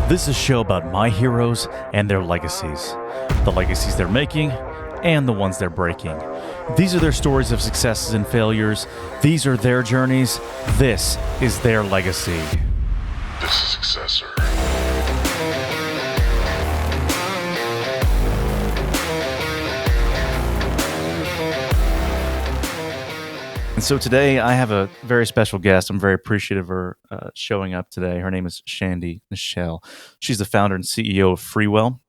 This is a show about my heroes and their legacies, the legacies they're making and the ones they're breaking. These are their stories of successes and failures. These are their journeys. This is their legacy. This is Successor. And so today I have a very special guest. I'm very appreciative of her showing up today. Her name is Shandi Nichelle. She's the founder and CEO of FREEWELL.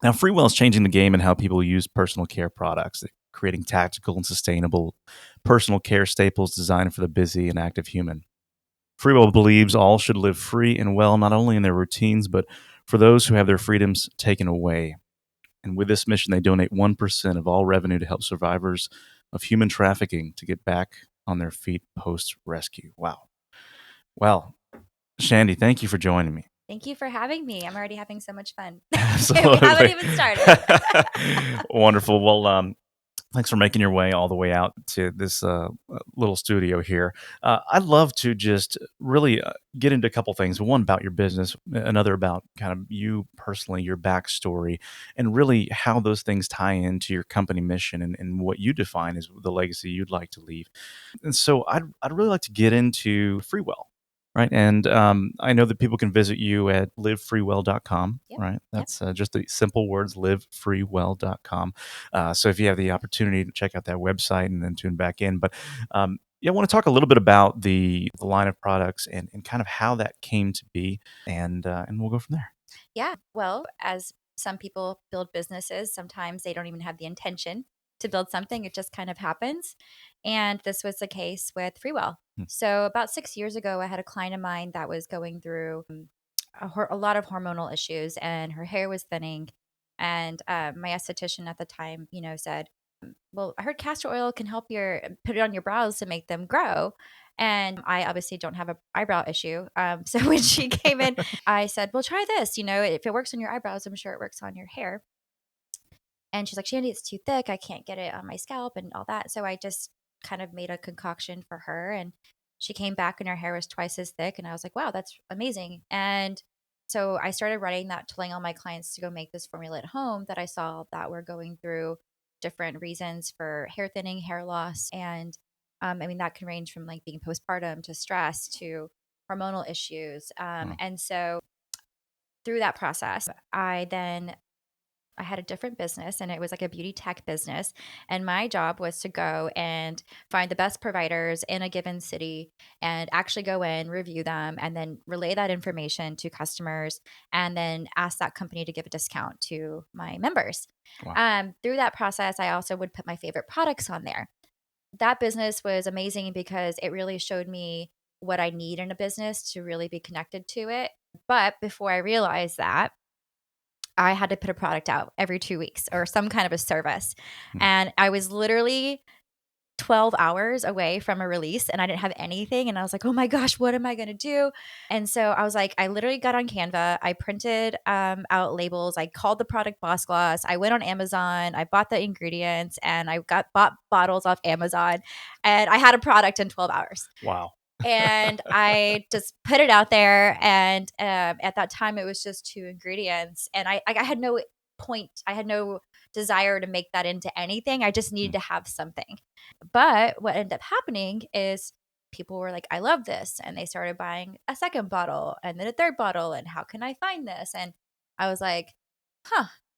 Now, FREEWELL is changing the game in how people use personal care products. They're creating tactical and sustainable personal care staples designed for the busy and active human. FREEWELL believes all should live free and well, not only in their routines, but for those who have their freedoms taken away. And with this mission, they donate 1% of all revenue to help survivors of human trafficking to get back on their feet post-rescue. Wow. Well, Shandi, thank you for joining me. Thank you for having me. I'm already having so much fun. Absolutely. We haven't even started. Wonderful. Well, thanks for making your way all the way out to this little studio here. I'd love to just really get into a couple things. One about your business, another about kind of you personally, your backstory, and really how those things tie into your company mission and what you define as the legacy you'd like to leave. And so I'd really like to get into FREEWELL. Right. And I know that people can visit you at livefreewell.com. Yep. Right. That's just the simple words, livefreewell.com. So if you have the opportunity to check out that website and then tune back in. But I want to talk a little bit about the line of products and kind of how that came to be. And we'll go from there. Yeah. Well, as some people build businesses, sometimes they don't even have the intention to build something. It just kind of happens. And this was the case with FREEWELL. So about 6 years ago, I had a client of mine that was going through a lot of hormonal issues, and her hair was thinning. And my esthetician at the time, said, well, I heard castor oil can help put it on your brows to make them grow. And I obviously don't have an eyebrow issue. So when she came in, I said, well, try this. If it works on your eyebrows, I'm sure it works on your hair. And she's like, Shandi, it's too thick. I can't get it on my scalp and all that. So I just kind of made a concoction for her. And she came back and her hair was twice as thick. And I was like, wow, that's amazing. And so I started writing that, telling all my clients to go make this formula at home that I saw that were going through different reasons for hair thinning, hair loss. And that can range from like being postpartum to stress to hormonal issues. And so through that process, I had a different business, and it was like a beauty tech business. And my job was to go and find the best providers in a given city and actually go in, review them, and then relay that information to customers, and then ask that company to give a discount to my members. Wow. Through that process, I also would put my favorite products on there. That business was amazing because it really showed me what I need in a business to really be connected to it. But before I realized that, I had to put a product out every 2 weeks or some kind of a service. And I was literally 12 hours away from a release and I didn't have anything. And I was like, oh my gosh, what am I going to do? And so I was like, I literally got on Canva. I printed out labels. I called the product Boss Gloss. I went on Amazon. I bought the ingredients and I bought bottles off Amazon. And I had a product in 12 hours. Wow. And I just put it out there. And at that time, it was just 2 ingredients. And I had no point. I had no desire to make that into anything. I just needed to have something. But what ended up happening is people were like, I love this. And they started buying a second bottle and then a third bottle. And how can I find this? And I was like,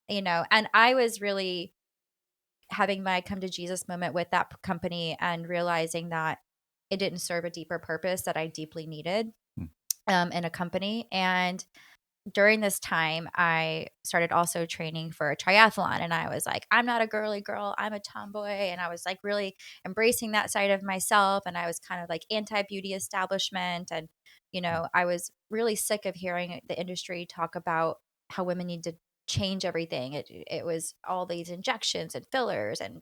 and I was really having my come to Jesus moment with that company and realizing that it didn't serve a deeper purpose that I deeply needed in a company. And during this time, I started also training for a triathlon. And I was like, I'm not a girly girl, I'm a tomboy. And I was like really embracing that side of myself. And I was kind of like anti-beauty establishment. And, I was really sick of hearing the industry talk about how women need to change everything. It was all these injections and fillers and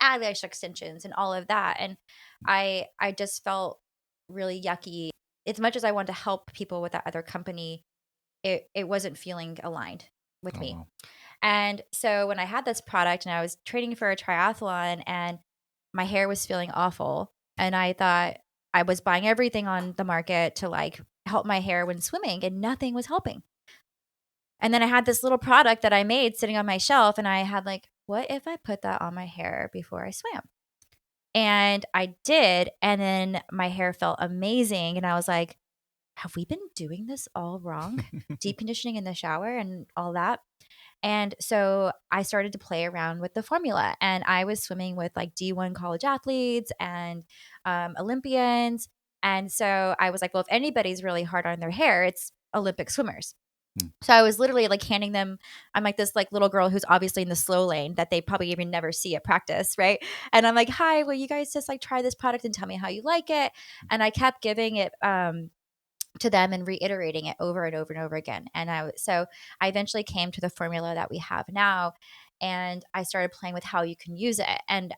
eyelash extensions and all of that. And I just felt really yucky. As much as I wanted to help people with that other company, it wasn't feeling aligned with me. Wow. And so when I had this product and I was training for a triathlon and my hair was feeling awful, and I thought I was buying everything on the market to like help my hair when swimming, and nothing was helping. And then I had this little product that I made sitting on my shelf, and I had like, what if I put that on my hair before I swam? And I did. And then my hair felt amazing. And I was like, have we been doing this all wrong? Deep conditioning in the shower and all that. And so I started to play around with the formula, and I was swimming with like D1 college athletes and Olympians. And so I was like, well, if anybody's really hard on their hair, it's Olympic swimmers. Mm. So I was literally like handing them, I'm like this like little girl who's obviously in the slow lane that they probably even never see at practice, right? And I'm like, hi, will you guys just like try this product and tell me how you like it? And I kept giving it to them and reiterating it over and over and over again. And so I eventually came to the formula that we have now, and I started playing with how you can use it. And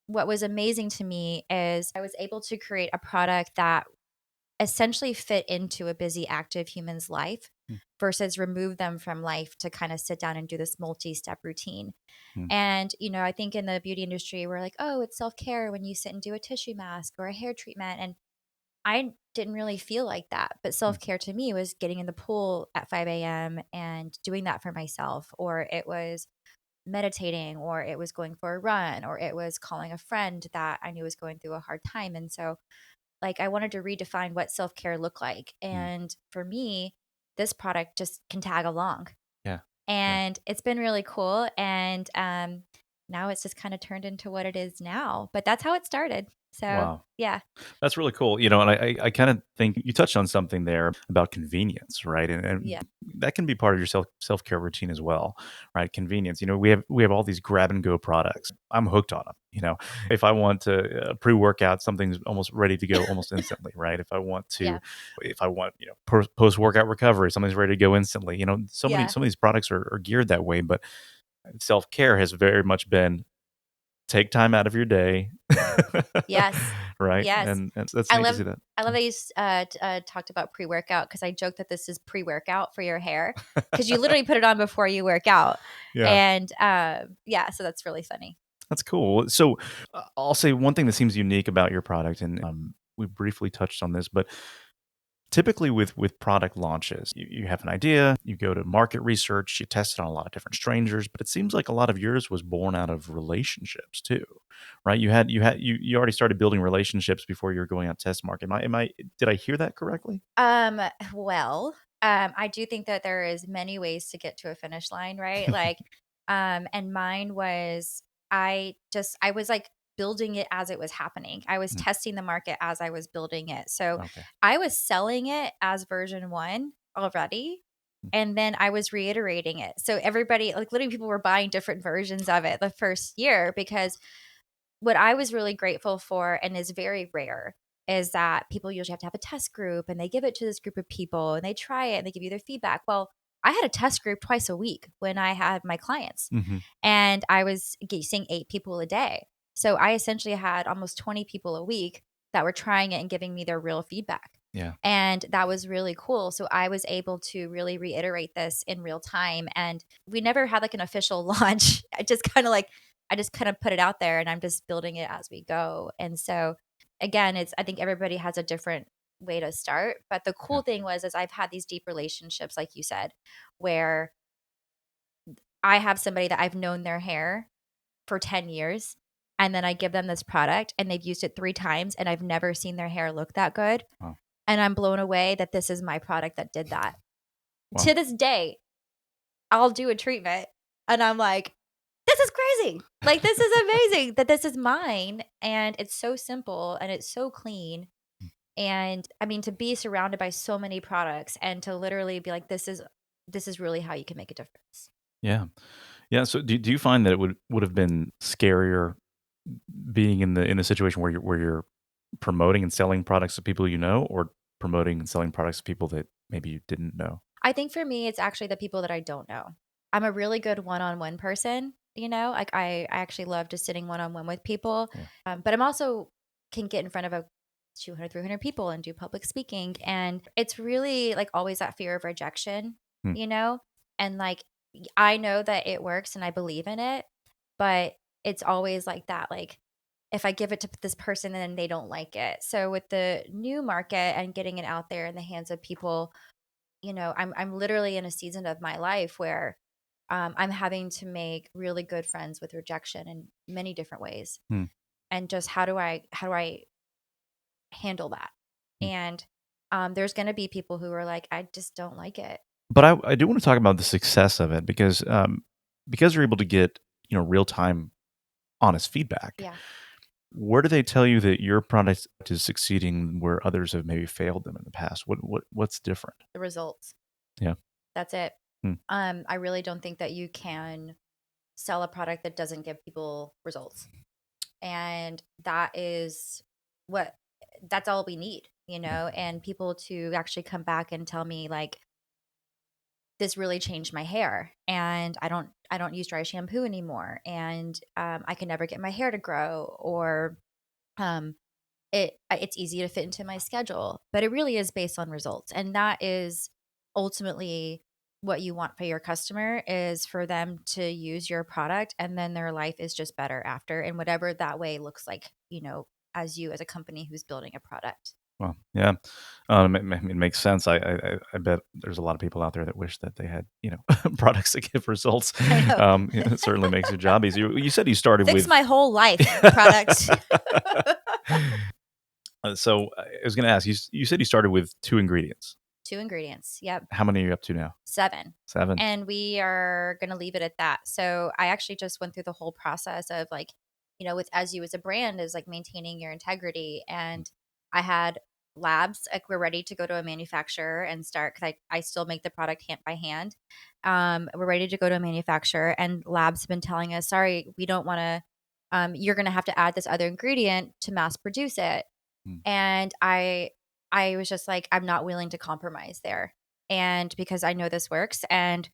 what was amazing to me is I was able to create a product that essentially fit into a busy, active human's life Mm. versus remove them from life to kind of sit down and do this multi-step routine. Mm. And, I think in the beauty industry, we're like, oh, it's self-care when you sit and do a tissue mask or a hair treatment. And I didn't really feel like that. But Mm. self-care to me was getting in the pool at 5 a.m. and doing that for myself, or it was meditating, or it was going for a run, or it was calling a friend that I knew was going through a hard time. And so like I wanted to redefine what self-care looked like. Mm. And for me, this product just can tag along. Yeah. Yeah. And it's been really cool. And now it's just kind of turned into what it is now. But that's how it started. So Wow. yeah. That's really cool. And I kind of think you touched on something there about convenience, right? And Yeah. that can be part of your self-care routine as well, right? Convenience. We have all these grab and go products. I'm hooked on them. If I want to pre-workout, something's almost ready to go almost instantly, right? Yeah. If I want, post-workout recovery, something's ready to go instantly. Yeah. Some of these products are geared that way, but self-care has very much been take time out of your day. Yes. Right? Yes. And that's I neat to love see that. I love that you talked about pre-workout, because I joke that this is pre-workout for your hair, because you literally put it on before you work out. Yeah, And yeah, so that's really funny. that's cool. So, I'll say one thing that seems unique about your product, and, we briefly touched on this, but typically with product launches, you have an idea, you go to market research, you test it on a lot of different strangers, but it seems like a lot of yours was born out of relationships too, right? You already started building relationships before you were going out to test market. Did I hear that correctly? Well, I do think that there is many ways to get to a finish line, right? Like, and mine was I was like building it as it was happening. I was Mm. testing the market as I was building it. So Okay. I was selling it as version one already. Mm. And then I was reiterating it. So everybody, like literally people were buying different versions of it the first year, because what I was really grateful for, and is very rare, is that people usually have to have a test group and they give it to this group of people and they try it and they give you their feedback. Well, I had a test group twice a week when I had my clients, Mhm. and I was seeing 8 people a day. So I essentially had almost 20 people a week that were trying it and giving me their real feedback. Yeah. And that was really cool. So I was able to really reiterate this in real time. And we never had like an official launch. I just kind of put it out there, and I'm just building it as we go. And so again, I think everybody has a different way to start. But the Yeah. cool thing was is I've had these deep relationships, like you said, where I have somebody that I've known their hair for 10 years, and then I give them this product and they've used it 3 times and I've never seen their hair look that good. Wow. And I'm blown away that this is my product that did that. Wow. To this day, I'll do a treatment and I'm like, this is crazy. Like, this is amazing that this is mine. And it's so simple and it's so clean. And I mean, to be surrounded by so many products and to literally be like, this is really how you can make a difference. Yeah. Yeah, so do you find that it would have been scarier being in the situation where you're promoting and selling products to people you know, or promoting and selling products to people that maybe you didn't know? I think for me, it's actually the people that I don't know. I'm a really good one-on-one person, like I actually love just sitting one-on-one with people. Yeah. But I'm also can get in front of a 200, 300 people and do public speaking. And it's really like always that fear of rejection, Hmm. and like I know that it works and I believe in it, but it's always like that. Like if I give it to this person and then they don't like it. So with the new market and getting it out there in the hands of people, I'm literally in a season of my life where I'm having to make really good friends with rejection in many different ways. Hmm. And just how do I handle that? Hmm. And there's going to be people who are like, I just don't like it. But I do want to talk about the success of it because you're able to get real time honest feedback. Yeah, Where do they tell you that your product is succeeding where others have maybe failed them in the past? What's different? the results. Yeah. That's it. Hmm. I really don't think that you can sell a product that doesn't give people results. And what that's all we need, Yeah. and people to actually come back and tell me like this really changed my hair, and I don't use dry shampoo anymore, and I can never get my hair to grow, or um it's easy to fit into my schedule. But it really is based on results, and that is ultimately what you want for your customer, is for them to use your product and then their life is just better after, and whatever that way looks like, as you as a company who's building a product. Well, yeah, it makes sense. I bet there's a lot of people out there that wish that they had products that give results. I know. It certainly makes your job easier. You said you started Fix with. my whole life product. So I was going to ask you. You said you started with 2 ingredients. 2 ingredients. Yep. How many are you up to now? 7. 7. And we are going to leave it at that. So I actually just went through the whole process of like, with as you as a brand, is like maintaining your integrity. And I had labs, like we're ready to go to a manufacturer and start, because I still make the product hand by hand. We're ready to go to a manufacturer, and labs have been telling us, sorry, we don't want to, you're going to have to add this other ingredient to mass produce it. Mm. And I was just like, I'm not willing to compromise there. And because I know this works, and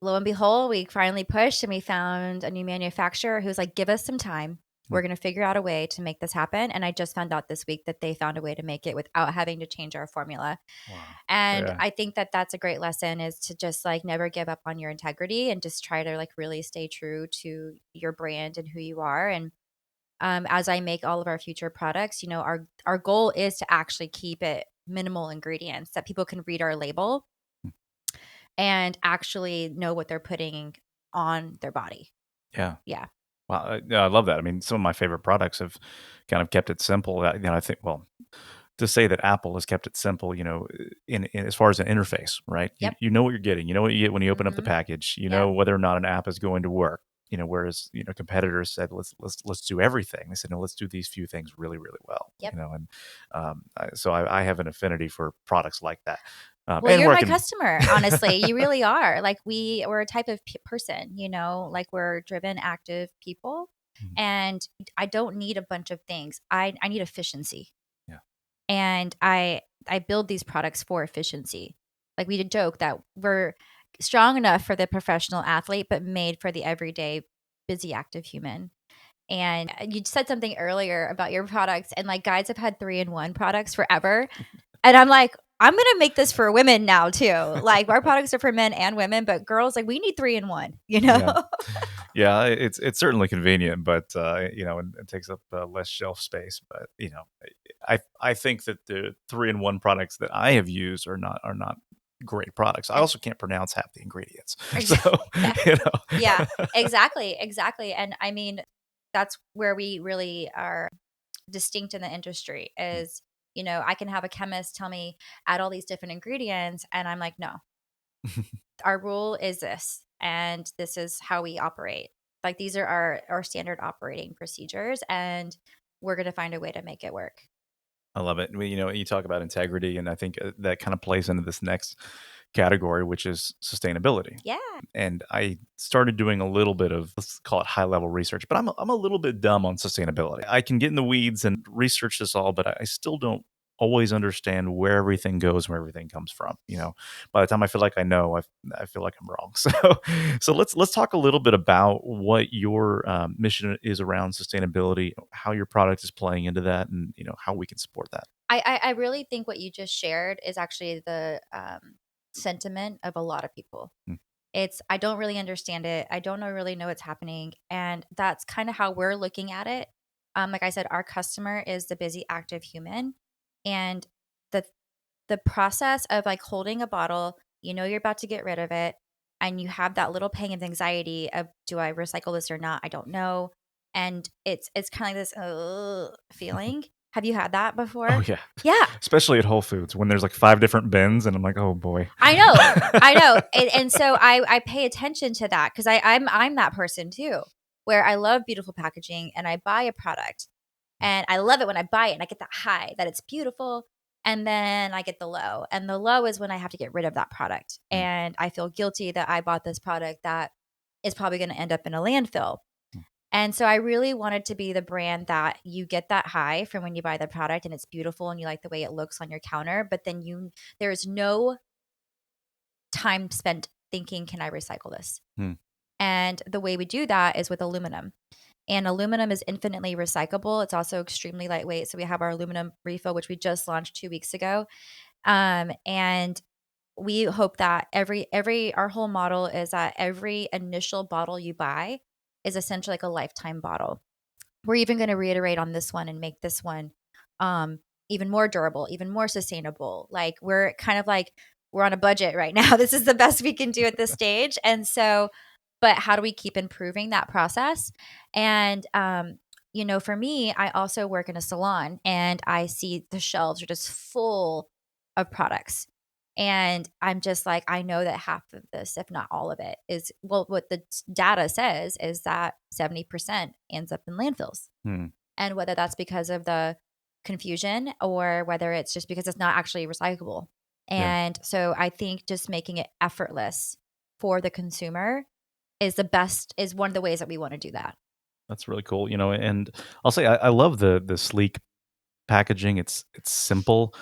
lo and behold, we finally pushed and we found a new manufacturer who's like, give us some time. Mm. We're going to figure out a way to make this happen. And I just found out this week that they found a way to make it without having to change our formula. Wow. And Yeah. I think that that's a great lesson, is to just like never give up on your integrity and just try to like really stay true to your brand and who you are. And as I make all of our future products, our goal is to actually keep it minimal ingredients that people can read our label Mm. and actually know what they're putting on their body. Yeah. Yeah. Wow. Yeah, I love that. I mean, some of my favorite products have kind of kept it simple. I think, well, to say that Apple has kept it simple, in as far as an interface, right? You, Yep. you know what you're getting. You know what you get when you open up the Mhm. package. You know Yep. whether or not an app is going to work. Whereas competitors said let's do everything. They said no, let's do these few things really really well. Yep. And so I have an affinity for products like that, Well, and you're where I my can. customer, honestly. You really are. Like we're a type of person, like we're driven, active people. Mhm. And I don't need a bunch of things. I need efficiency. Yeah. And I build these products for efficiency. Like we did joke that we're strong enough for the professional athlete, but made for the everyday busy active human. And you said something earlier about your products, and like guys have had 3-in-1 products forever. And I'm like, I'm gonna make this for women now too. Like our products are for men and women, but girls, like we need 3-in-1, Yeah. Yeah, it's certainly convenient, but it takes up less shelf space. But I think that the 3-in-1 products that I have used are not great products. I And also can't pronounce half the ingredients, so yeah. you know. Yeah, exactly, exactly. And I mean, that's where we really are distinct in the industry is, I can have a chemist tell me add all these different ingredients, and I'm like, no, our rule is this, and this is how we operate. Like these are our standard operating procedures, and we're going to find a way to make it work. I love it. You talk about integrity, and I think that kind of plays into this next category, which is sustainability. Yeah. And I started doing a little bit of, let's call it high level research, but I'm a little bit dumb on sustainability. I can get in the weeds and research this all, but I still don't always understand where everything goes, where everything comes from. By the time I feel like I know, I feel like I'm wrong. So let's talk a little bit about what your mission is around sustainability, how your product is playing into that, and how we can support that. I really think what you just shared is actually the sentiment of a lot of people. Mm. It's I don't really understand it. I don't really know what's happening, and that's kind of how we're looking at it. Like I said, our customer is the busy, active human, and the the process of like holding a bottle, you're about to get rid of it, and you have that little pang of anxiety of, do I recycle this or not? I don't know. And it's kind of like this feeling. Have you had that Oh before? yeah, Yeah, especially at Whole Foods when there's like 5 different bins, and I'm like, oh boy. I know. I know. And so I pay attention to that because I'm that person too, where I love beautiful packaging and I buy a product and I love it when I buy it and I get that high that it's beautiful. And then I get the low. And the low is when I have to get rid of that product. Mm, And I feel guilty that I bought this product that is probably going to end up in a landfill. mm, And so I really wanted to be the brand that you get that high from when you buy the product and it's beautiful and you like the way it looks on your counter, but then there's no time spent thinking, can I recycle this? mm, And the way we do that is with aluminum. And aluminum is infinitely recyclable. It's also extremely lightweight. So we have our aluminum refill, which we just launched 2 weeks ago. And we hope that our whole model is that every initial bottle you buy is essentially like a lifetime bottle. We're even going to reiterate on this one and make this one um, even more durable, even more sustainable. Like we're kind of like we're on a budget right now. This is the best we can do at this stage. And so, but how do we keep improving that process? And for me, I also work in a salon and I see the shelves are just full of products. And I'm just like, I know that half of this, if not all of it, is what the data says is that 70% ends up in landfills. mm. And whether that's because of the confusion or whether it's just because it's not actually recyclable. Yeah, And so I think just making it effortless for the consumer is one of the ways that we want to do that. that's really cool. And I'll say I love the sleek packaging. It's simple.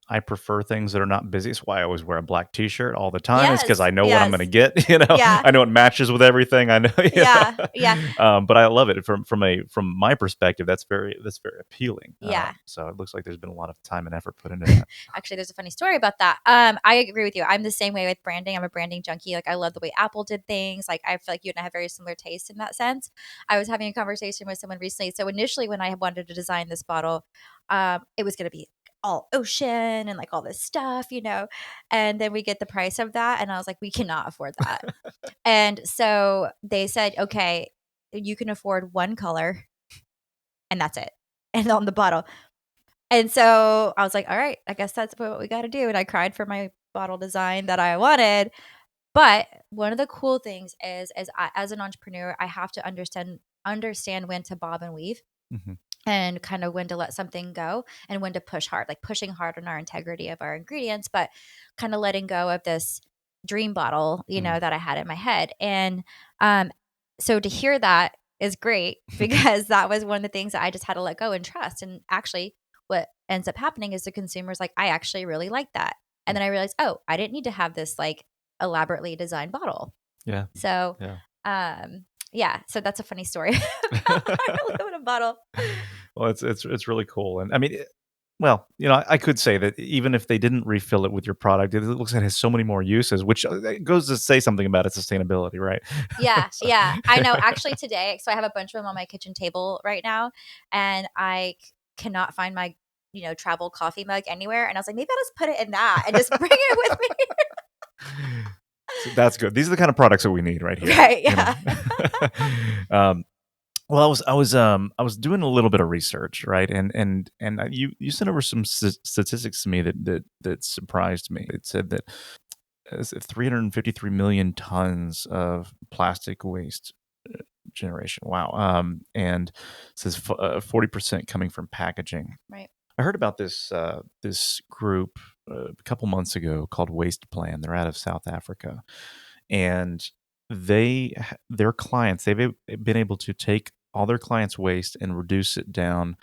I prefer things that are not busy. It's why I always wear a black T-shirt all the time. Is because Yes. I know what I'm going to Yes. get. Yeah. I know it matches with everything. I know. Yeah. Yeah. But I love it from my perspective. That's very appealing. Yeah. So it looks like there's been a lot of time and effort put into that. Actually, there's a funny story about that. I agree with you. I'm the same way with branding. I'm a branding junkie. Like I love the way Apple did things. Like I feel like you and I have very similar tastes in that sense. I was having a conversation with someone recently. So initially, when I wanted to design this bottle, it was going to be all ocean and like all this stuff. And then we get the price of that, and I was like, we cannot afford that. And so they said, okay, you can afford one color, and that's it, and on the bottle. And so I was like, all right, I guess that's what we got to do. And I cried for my bottle design that I wanted. But one of the cool things is as an entrepreneur, I have to understand when to bob and weave Mhm. and kind of when to let something go and when to push hard, like pushing hard on our integrity of our ingredients, but kind of letting go of this dream bottle, Mm. that I had in my head. And um, so to hear that is great because that was one of the things that I just had to let go and trust. And actually, what ends up happening is the consumer's like, I actually really like that. And then I realized, oh, I didn't need to have this like elaborately designed bottle. Yeah, So, yeah. yeah, so that's a funny story about our aluminum bottle. Well, it's really cool, and I mean, well, I could say that even if they didn't refill it with your product, it looks like it has so many more uses, which goes to say something about its sustainability, right? Yeah, So, yeah. I know. Actually, today, so I have a bunch of them on my kitchen table right now, and cannot find my, travel coffee mug anywhere. And I was like, maybe I'll just put it in that and just bring it with me. so that's good. These are the kind of products that we need right here. Right? You know. Yeah. Well, I was doing a little bit of research, right? And you sent over some statistics to me that surprised me. It said that 353 million tons of plastic waste generation. Wow. And it says 40% coming from packaging. Right. I heard about this group a couple months ago called Waste Plan. They're out of South Africa, and their clients, been able to take all their clients' waste and reduce it down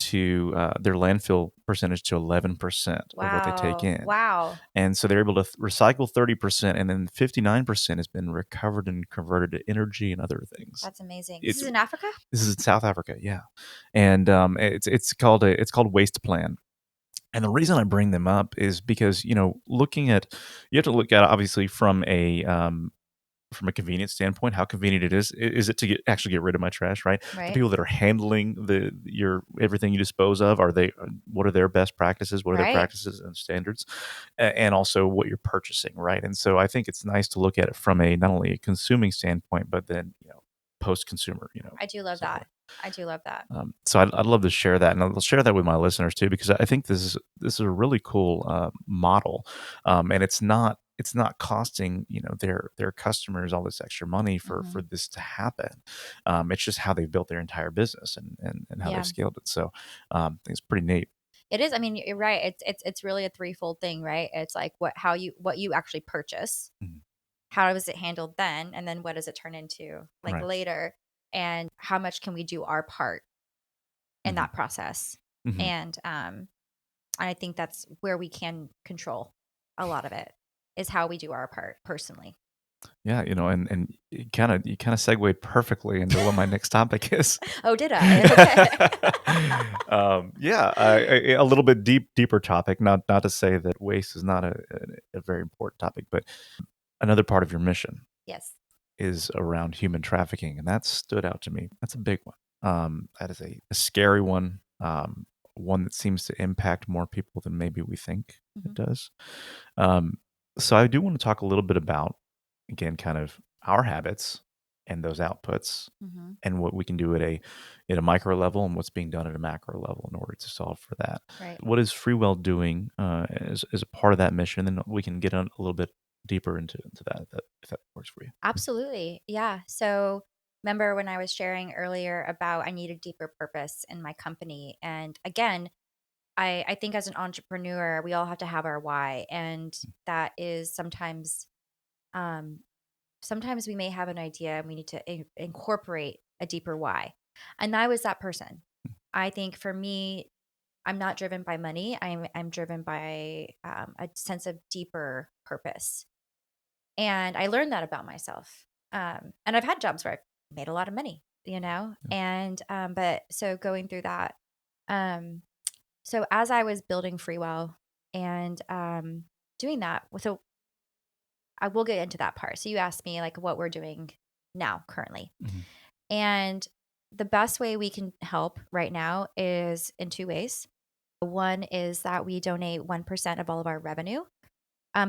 to their landfill percentage to 11% of what they take Wow. in. Wow. And so they're able to recycle 30%, and then 59% has been recovered and converted to energy and other things. That's amazing. This It's is in Africa? This is in South Africa, yeah. And it's called Waste Plan. And the reason I bring them up is because, you have to look at it obviously from from a convenience standpoint, how convenient it is it to actually get rid of my trash, right? The Right. people that are handling your everything you dispose of, are they, what are their best practices? What are their Right. practices and standards? And also what you're purchasing, right? And so I think it's nice to look at it from a not only a consuming standpoint, but then post consumer, I do love standpoint. that. I do love that. So I'd love to share that, and I'll share that with my listeners too, because I think this is a really cool model, and it's not costing their customers all this extra money for Hmm. this to happen. It's just how they've built their entire business and how they've Yeah. scaled it. So I think it's pretty neat. It is. I mean, you're right. It's really a threefold thing, right? It's like what you actually purchase, Mhm. how is it handled then, and then what does it turn into like Right. later, and how much can we do our part in Hmm. that process? Hmm. And I think that's where we can control a lot of it, is how we do our part personally. Yeah, and you kind of segued perfectly into what my next topic is. Oh, did I? Okay. Yeah, a little bit deeper topic. Not to say that waste is not a very important topic, but another part of your mission Yes. is around human trafficking, and that stood out to me. That's a big one. That is a scary one. One that seems to impact more people than maybe we think it Hmm. does. Um, so I do want to talk a little bit about, again, kind of our habits and those outputs, Hmm. and what we can do at a micro level, and what's being done at a macro level in order to solve for that. Right. What is FreeWell doing as a part of that mission? Then we can get on a little bit deeper into that, if that works for you. Absolutely. Yeah. So remember when I was sharing earlier about I need a deeper purpose in my company. And again, I think as an entrepreneur, we all have to have our why. And that is um, sometimes we may have an idea and we need to incorporate a deeper why. And I was that person. I think for me, I'm not driven by money. I'm driven by a sense of deeper purpose. And I learned that about myself. And I've had jobs where I've made a lot of money, Yeah. and but so going through that, um, so as I was building FreeWell and doing that, so I will get into that part. So you asked me like what we're doing now currently, Mhm. and the best way we can help right now is in two ways. One is that we donate 1% of all of our revenue.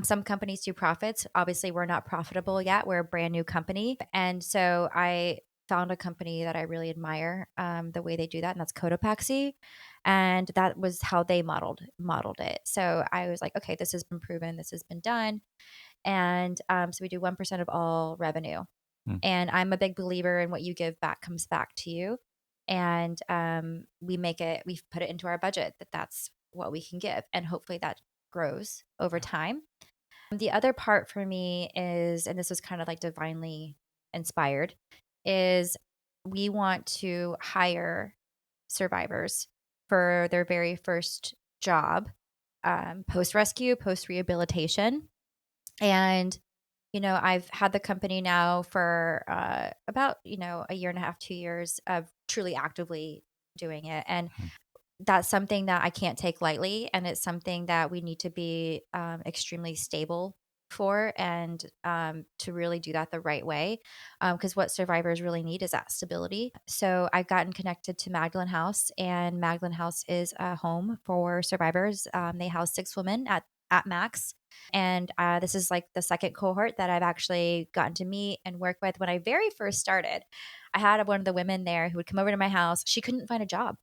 Some companies do profits. Obviously, we're not profitable yet. We're a brand new company. And so I found a company that I really admire, the way they do that, and that's Cotopaxi. And that was how they modeled it. So I was like, okay, this has been proven, this has been done. And so we do 1% of all revenue. Mm. And I'm a big believer in what you give back comes back to you. And we've put it into our budget that that's what we can give. And hopefully that grows over time. The other part for me is, and this was kind of like divinely inspired, is we want to hire survivors for their very first job, post rescue, post rehabilitation. And, I've had the company now for about, a year and a half, 2 years of truly actively doing it. And Mhm. that's something that I can't take lightly, and it's something that we need to be extremely stable for, and to really do that the right way, because what survivors really need is that stability. So I've gotten connected to Magdalene House, and Magdalene House is a home for survivors. They house 6 women at max. And this is like the second cohort that I've actually gotten to meet and work with. When I very first started, I had one of the women there who would come over to my house. She couldn't find a job.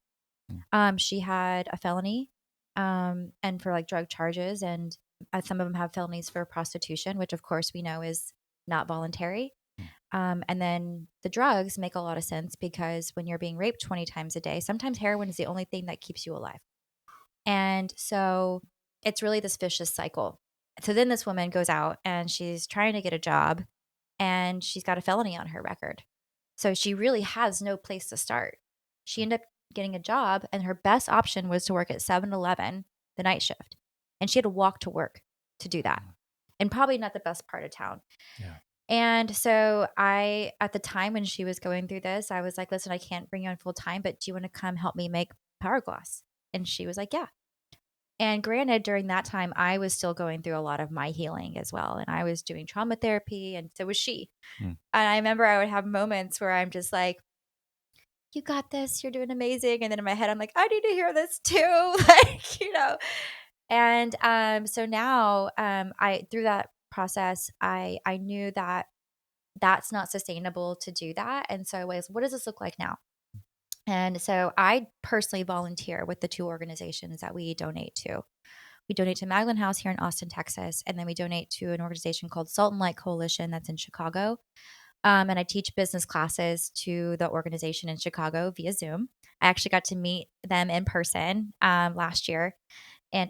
Mm. She had a felony, and for like drug charges, and some of them have felonies for prostitution, which of course we know is not voluntary. Mm. And then the drugs make a lot of sense because when you're being raped 20 times a day, sometimes heroin is the only thing that keeps you alive. And so it's really this vicious cycle. So then this woman goes out and she's trying to get a job, and she's got a felony on her record. So she really has no place to start. She ended up getting a job, and her best option was to work at 7-Eleven, the night shift. And she had to walk to work to do that. Mm. And probably not the best part of town. Yeah. And so at the time when she was going through this, I was like, listen, I can't bring you on full time, but do you want to come help me make power glass? And she was like, yeah. And granted, during that time, I was still going through a lot of my healing as well. And I was doing trauma therapy, and so was she. Mm. And I remember I would have moments where I'm just like, you got this, you're doing amazing. And then in my head, I'm like, I need to hear this too. Like, And so now I through that process, I knew that that's not sustainable to do that. And so I was, what does this look like now? And so I personally volunteer with the two organizations that we donate to. We donate to Magdalene House here in Austin, Texas, and then we donate to an organization called Salt and Light Coalition that's in Chicago. And I teach business classes to the organization in Chicago via Zoom. I actually got to meet them in person last year,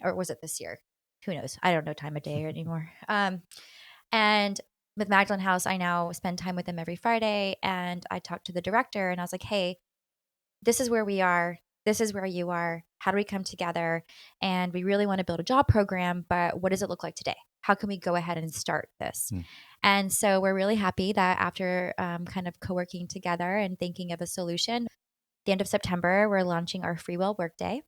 or was it this year? Who knows? I don't know time of day anymore. And with Magdalene House, I now spend time with them every Friday, and I talked to the director, and I was like, "Hey, this is where we are. This is where you are. How do we come together? And we really want to build a job program, but what does it look like today? How can we go ahead and start this?" Mm. And so we're really happy that after kind of co-working together and thinking of a solution, the end of September, we're launching our FREEWELL Workday.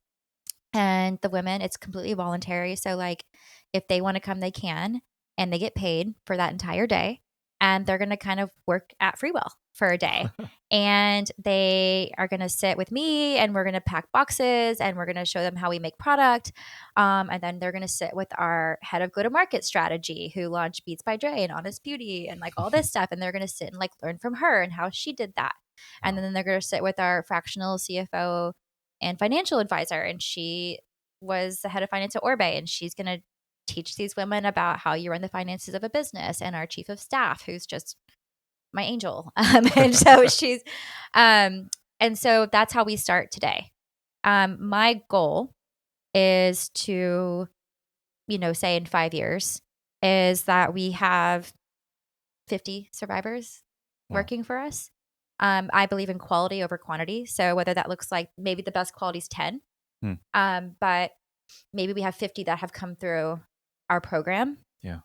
And the women, it's completely voluntary. So, like, if they want to come, they can, and they get paid for that entire day. And they're going to kind of work at FreeWell for a day. And they are going to sit with me, and we're going to pack boxes, and we're going to show them how we make product. And then they're going to sit with our head of go-to-market strategy, who launched Beats by Dre and Honest Beauty and like all this stuff. And they're going to sit and like learn from her and how she did that. And Wow. then they're going to sit with our fractional CFO and financial advisor, and she was the head of finance at Orbe, and she's going to teach these women about how you run the finances of a business, and our chief of staff, who's just my angel. And so she's and so that's how we start today. My goal is to, say in 5 years, is that we have 50 survivors Wow. working for us. I believe in quality over quantity. So whether that looks like maybe the best quality is 10, Hmm. but maybe we have 50 that have come through our program, Yeah.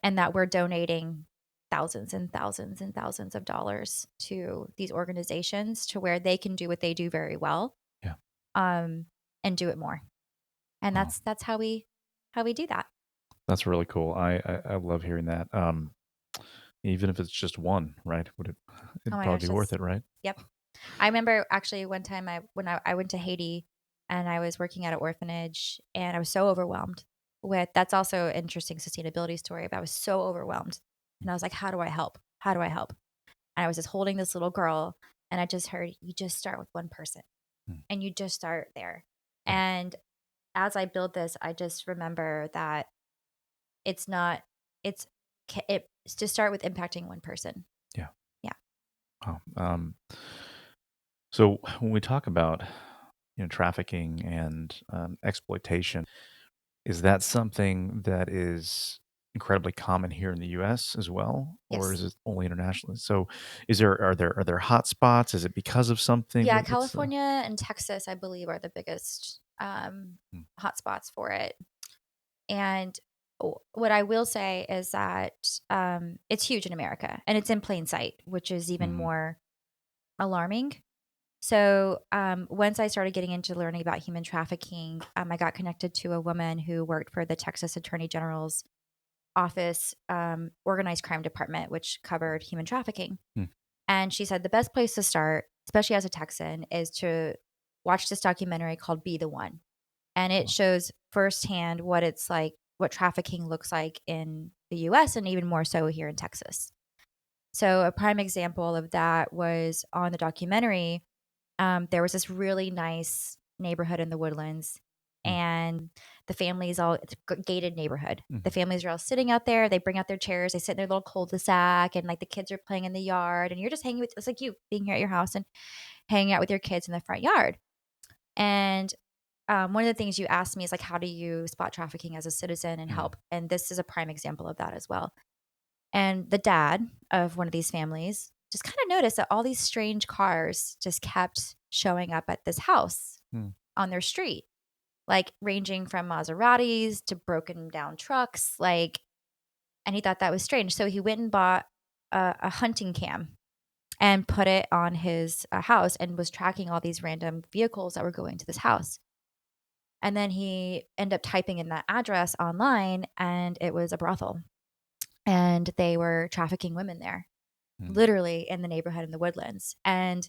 and that we're donating thousands and thousands and thousands of dollars to these organizations to where they can do what they do very well, Yeah. um, and do it more. And Wow. that's how we do that. That's really cool. I love hearing that. Even if it's just one, right? Oh It'd my probably gosh, be worth that's it, right? yep. I remember actually one time when I went to Haiti, and I was working at an orphanage, and I was so overwhelmed with that's also an interesting sustainability story, but I was so overwhelmed. And I was like, how do I help? How do I help? And I was just holding this little girl, and I just heard, you just start with one person, Mm. and you just start there. Yeah. And as I build this, I just remember that it's not it's it's to start with impacting one person. Yeah. Yeah. Wow. So when we talk about trafficking and exploitation, is that something that is incredibly common here in the U.S. as well, or is Yes. it only internationally? So, are there hot spots? Is it because of something? Yeah, What's the? California and Texas, I believe, are the biggest Hmm. hotspots for it. And what I will say is that it's huge in America, and it's in plain sight, which is even Mhm. more alarming. So once I started getting into learning about human trafficking, I got connected to a woman who worked for the Texas Attorney General's office organized crime department, which covered human trafficking. Hmm. And she said the best place to start, especially as a Texan, is to watch this documentary called Be the One. And it Wow. shows firsthand what it's like, what trafficking looks like in the US, and even more so here in Texas. So, a prime example of that was on the documentary. There was this really nice neighborhood in the Woodlands, Hmm. and the families all, it's a gated neighborhood. The Mhm. families are all sitting out there. They bring out their chairs. They sit in their little cul-de-sac, and like the kids are playing in the yard, and you're just hanging with. It's like you being here at your house and hanging out with your kids in the front yard. And one of the things you asked me is like, how do you spot trafficking as a citizen and Mhm. help? And this is a prime example of that as well. And the dad of one of these families just kind of noticed that all these strange cars just kept showing up at this house Hmm. on their street, like ranging from Maseratis to broken down trucks. And he thought that was strange. So he went and bought a hunting cam and put it on his house, and was tracking all these random vehicles that were going to this house. And then he ended up typing in that address online, and it was a brothel. And they were trafficking women there, literally in the neighborhood in the Woodlands. And,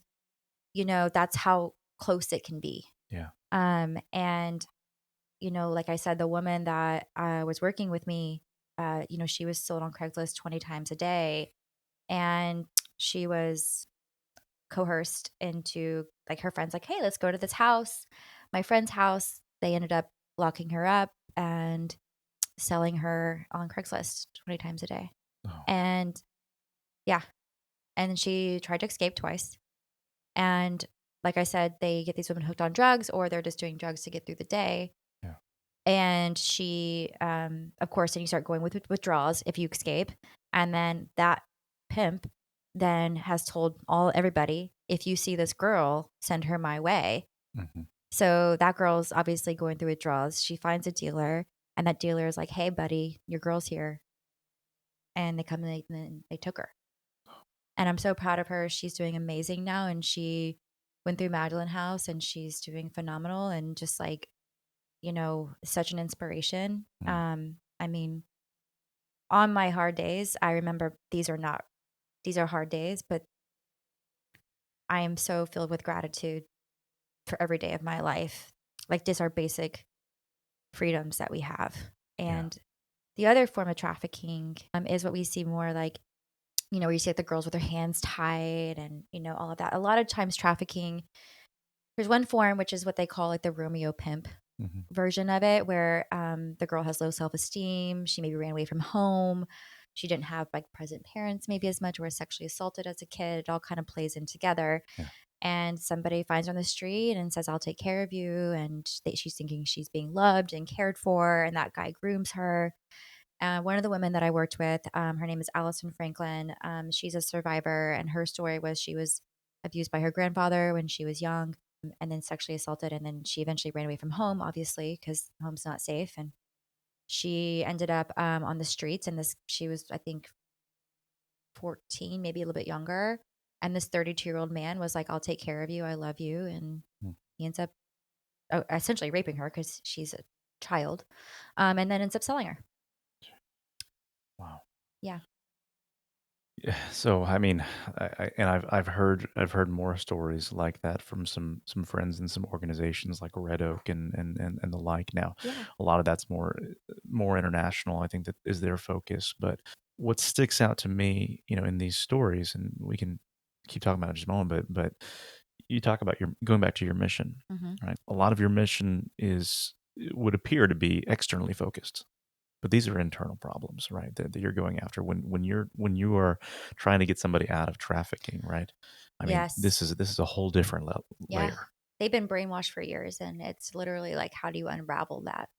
that's how close it can be. Yeah. And, like I said, the woman that was working with me, she was sold on Craigslist 20 times a day. And she was coerced into, like, her friends, like, hey, let's go to this house, my friend's house. They ended up locking her up and selling her on Craigslist 20 times a day. Oh. And yeah, and she tried to escape twice. And like I said, they get these women hooked on drugs, or they're just doing drugs to get through the day. Yeah. And she, of course, then you start going with withdrawals if you escape. And then that pimp then has told everybody, if you see this girl, send her my way. Mm-hmm. So that girl's obviously going through withdrawals. She finds a dealer, and that dealer is like, hey, buddy, your girl's here. And they come and they took her. And I'm so proud of her. She's doing amazing now. And she went through Magdalene House, and she's doing phenomenal, and just like, such an inspiration. I mean, on my hard days, I remember these are hard days, but I am so filled with gratitude for every day of my life. Like, these are basic freedoms that we have. And the other form of trafficking is what we see more like, where you see like the girls with their hands tied and, all of that. A lot of times trafficking, there's one form, which is what they call like the Romeo pimp version of it, where the girl has low self-esteem. She maybe ran away from home. She didn't have like present parents maybe as much, or was sexually assaulted as a kid. It all kind of plays in together. Yeah. And somebody finds her on the street and says, I'll take care of you. And she's thinking she's being loved and cared for. And that guy grooms her. One of the women that I worked with, her name is Allison Franklin. She's a survivor. And her story was she was abused by her grandfather when she was young, and then sexually assaulted. And then she eventually ran away from home, obviously, because home's not safe. And she ended up on the streets. And she was, I think, 14, maybe a little bit younger. And this 32-year-old man was like, I'll take care of you. I love you. And he ends up essentially raping her because she's a child, and then ends up selling her. Wow. Yeah. Yeah. So I mean, I've heard more stories like that from some friends and some organizations like Red Oak and the like. Now, Yeah. a lot of that's more international. I think that is their focus. But what sticks out to me, in these stories, and we can keep talking about it in just a moment, but you talk about your going back to your mission, right? A lot of your mission would appear to be externally focused. But these are internal problems, right? That you're going after when you are trying to get somebody out of trafficking, right? I mean, Yes. this is a whole different Yeah. layer. They've been brainwashed for years, and it's literally like, how do you unravel that?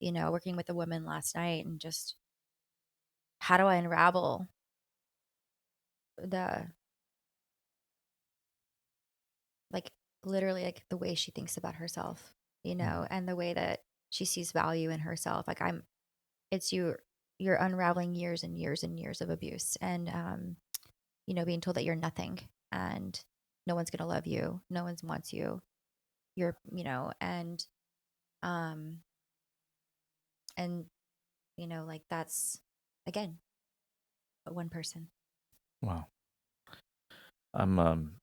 Working with a woman last night, and just how do I unravel the, like, literally like the way she thinks about herself, and the way that she sees value in herself. Like, it's you're unraveling years and years and years of abuse, and being told that you're nothing, and no one's gonna love you, no one wants you, you're, um and like, that's, again, one person. Wow. I'm um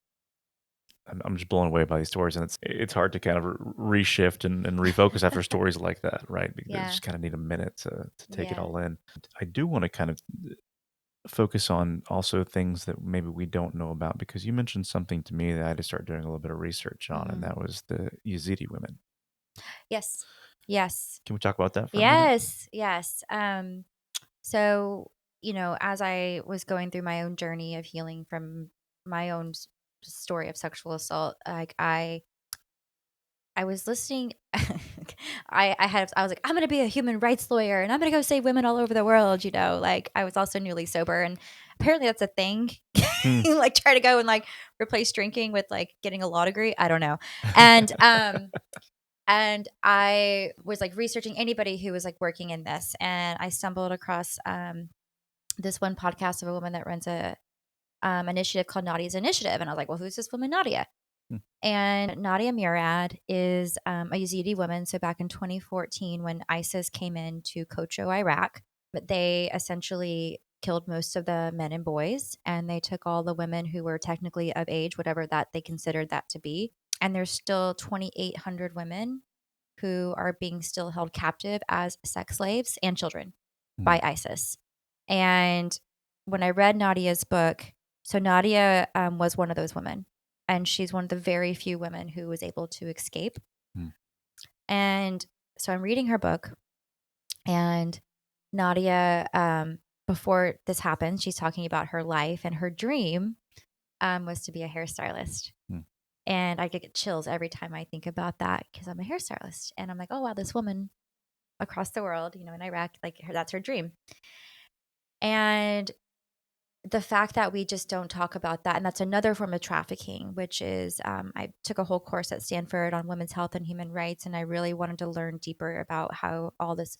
I'm just blown away by these stories, and it's hard to kind of reshift and refocus after stories like that, right? Because you Yeah. just kind of need a minute to take it Yeah. all in. I do want to kind of focus on also things that maybe we don't know about, because you mentioned something to me that I had to start doing a little bit of research on, and that was the Yazidi women. Yes. Yes. Can we talk about that for a minute? Yes. So, as I was going through my own journey of healing from my own story of sexual assault, like, I was listening. I was like, I'm going to be a human rights lawyer, and I'm going to go save women all over the world. Like, I was also newly sober, and apparently that's a thing. Like, try to go and like replace drinking with like getting a law degree. I don't know. And, and I was like researching anybody who was like working in this, and I stumbled across this one podcast of a woman that runs a initiative called Nadia's Initiative, and I was like, well, who's this woman Nadia? Hmm. And Nadia Murad is a Yazidi woman. So back in 2014, when ISIS came into Kocho, Iraq, but they essentially killed most of the men and boys, and they took all the women who were technically of age, whatever that they considered that to be. And there's still 2,800 women who are being still held captive as sex slaves and children Hmm. by ISIS. And when I read Nadia's book, so Nadia was one of those women, and she's one of the very few women who was able to escape. Hmm. And so I'm reading her book, and Nadia, before this happened, she's talking about her life, and her dream was to be a hairstylist. Hmm. And I get chills every time I think about that because I'm a hairstylist, and I'm like, oh wow, this woman across the world, in Iraq, like that's her dream. And the fact that we just don't talk about that, and that's another form of trafficking, which is I took a whole course at Stanford on women's health and human rights, and I really wanted to learn deeper about how all this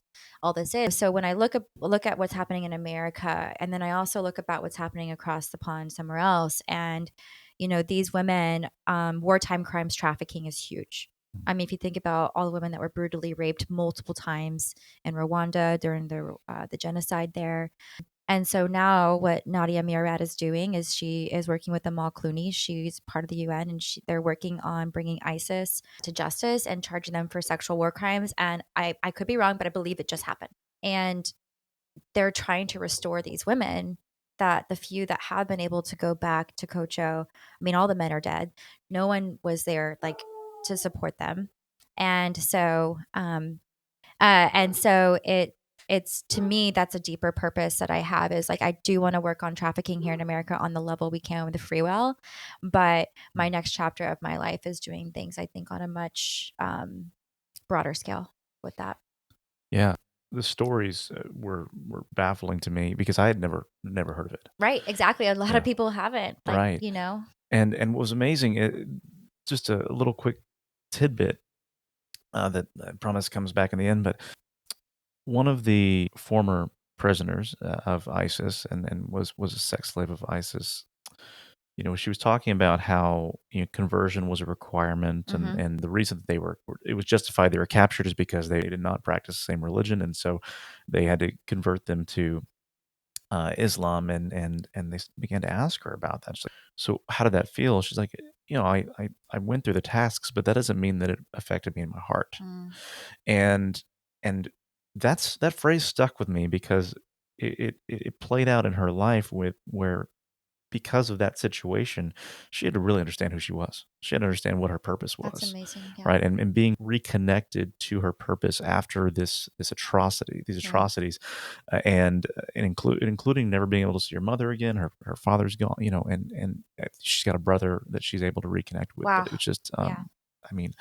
is. So when I look at what's happening in America, and then I also look about what's happening across the pond somewhere else, and these women, wartime crimes trafficking is huge. I mean, if you think about all the women that were brutally raped multiple times in Rwanda during the genocide there. And so now what Nadia Murad is doing is she is working with Amal Clooney. She's part of the UN, and they're working on bringing ISIS to justice and charging them for sexual war crimes. And I could be wrong, but I believe it just happened. And they're trying to restore these women, that the few that have been able to go back to Kocho. I mean, all the men are dead. No one was there like to support them. And so it's, to me, that's a deeper purpose that I have, is like I do want to work on trafficking here in America on the level we can with the FREEWELL, but my next chapter of my life is doing things, I think, on a much broader scale with that. Yeah, the stories were baffling to me because I had never heard of it. Right, exactly. A lot of Yeah, people haven't, like, right. you know. And what was amazing, just a little quick tidbit that I promise comes back in the end, but one of the former prisoners of ISIS and was a sex slave of ISIS. She was talking about how conversion was a requirement, and Mhm. and the reason that it was justified they were captured is because they did not practice the same religion, and so they had to convert them to Islam, and began to ask her about that. She's like, "So how did that feel?" She's like, I went through the tasks, but that doesn't mean that it affected me in my heart." Mm. And and that phrase stuck with me because it played out in her life with where because of that situation, she had to really understand who she was. She had to understand what her purpose That's was, amazing. Yeah. right? And being reconnected to her purpose after this atrocity, these Yeah. atrocities, including never being able to see her mother again. Her father's gone, and she's got a brother that she's able to reconnect with. But Wow. it was just, Yeah. I mean,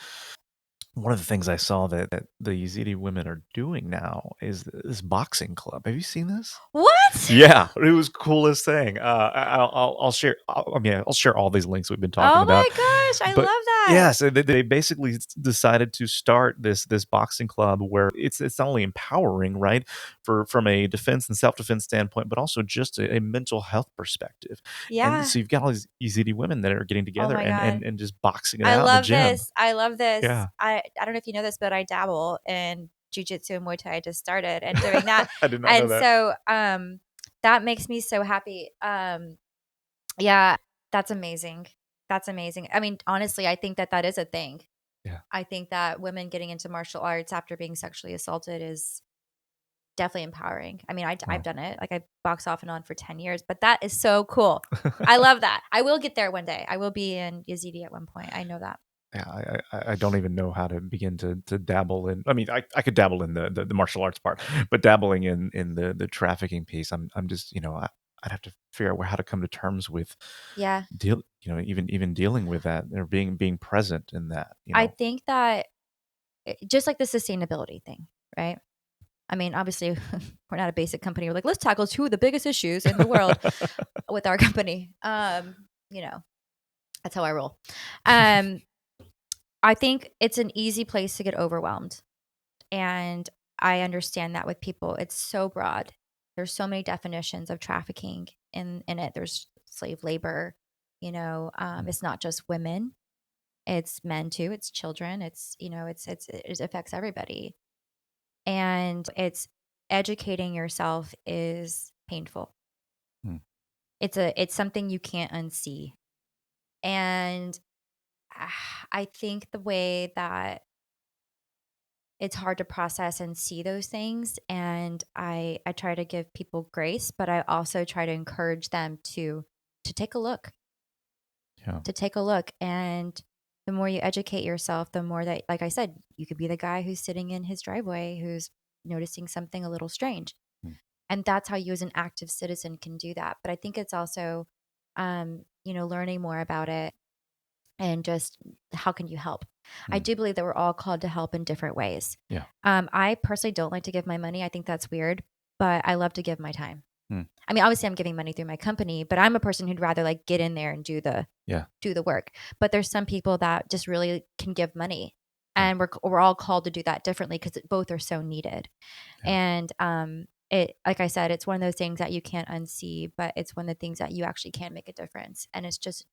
one of the things I saw that the Yazidi women are doing now is this boxing club. Have you seen this? What? Yeah, it was coolest thing. I'll share. I'll share all these links we've been talking Oh about. my gosh, I But love that. yeah, so they basically decided to start this boxing club where it's not only empowering, right, from a defense and self defense standpoint, but also just a mental health perspective. And Yeah. so you've got all these Yazidi women that are getting Oh together my and god. and and just boxing it I out in the love gym. this. I love this. Yeah, I don't know if you know this, but I dabble in jujitsu and Muay Thai. I just started and doing that. I did not know And that. so that makes me so happy. Yeah, that's amazing. That's amazing. I mean, honestly, I think that that is a thing. Yeah. I think that women getting into martial arts after being sexually assaulted is definitely empowering. I mean, I've Wow. done it. Like I box off and on for 10 years, but that is so cool. I love that. I will get there one day. I will be in Yazidi at one point. I know that. Yeah, I don't even know how to begin to dabble in. I mean, I could dabble in the martial arts part, but dabbling in the trafficking piece, I'm just I'd have to figure out how to come to terms with Yeah. even dealing with that or being present in that. I think that just like the sustainability thing, right? I mean, obviously, we're not a basic company. We're like, let's tackle two of the biggest issues in the world with our company. You know, that's how I roll. Um, I think it's an easy place to get overwhelmed. And I understand that with people. It's so broad. There's so many definitions of trafficking in it. There's slave labor, it's not just women. It's men too. It's children. It affects everybody. And it's educating yourself is painful. Hmm. It's something you can't unsee. And I think the way that it's hard to process and see those things, and I try to give people grace, but I also try to encourage them to take a look, Yeah. and the more you educate yourself, the more that, like I said, you could be the guy who's sitting in his driveway who's noticing something a little strange. Hmm. And that's how you as an active citizen can do that. But I think it's also learning more about it, and just how can you help? I Hmm. do believe that we're all called to help in different ways. Yeah. I personally don't like to give my money. I think that's weird, but I love to give my time. Hmm. I mean, obviously I'm giving money through my company, but I'm a person who'd rather like get in there and do the Yeah. work. But there's some people that just really can give money, Yeah. and we're all called to do that differently because both are so needed. Yeah. And it, like I said, it's one of those things that you can't unsee, but it's one of the things that you actually can make a difference. And it's just,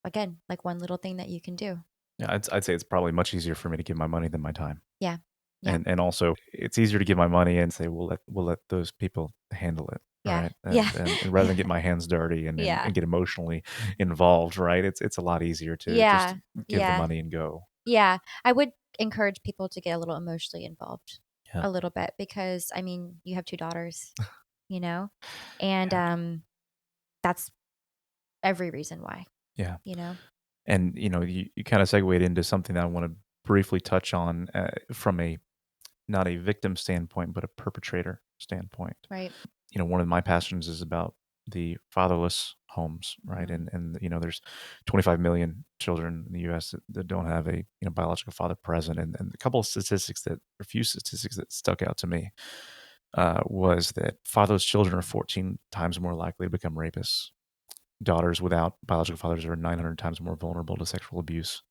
again, like one little thing that you can do. Yeah. I'd say it's probably much easier for me to give my money than my time. Yeah. Yeah. And also it's easier to give my money and say, we'll let those people handle it. All Yeah. right. Yeah. And rather than get my hands dirty and Yeah. get emotionally involved, right? It's a lot easier to just Yeah. give the Yeah. money and go. Yeah. I would encourage people to get a little emotionally involved Yeah. a little bit, because I mean, you have 2 daughters, and Yeah. that's every reason why, Yeah. you know? And you kind of segued into something that I want to briefly touch on from a not a victim standpoint, but a perpetrator standpoint. Right. One of my passions is about the fatherless homes, right? Mhm. And there's 25 million children in the U.S. that don't have a biological father present. And a couple of statistics a few statistics that stuck out to me was that fatherless children are 14 times more likely to become rapists. Daughters without biological fathers are 900 times more vulnerable to sexual abuse.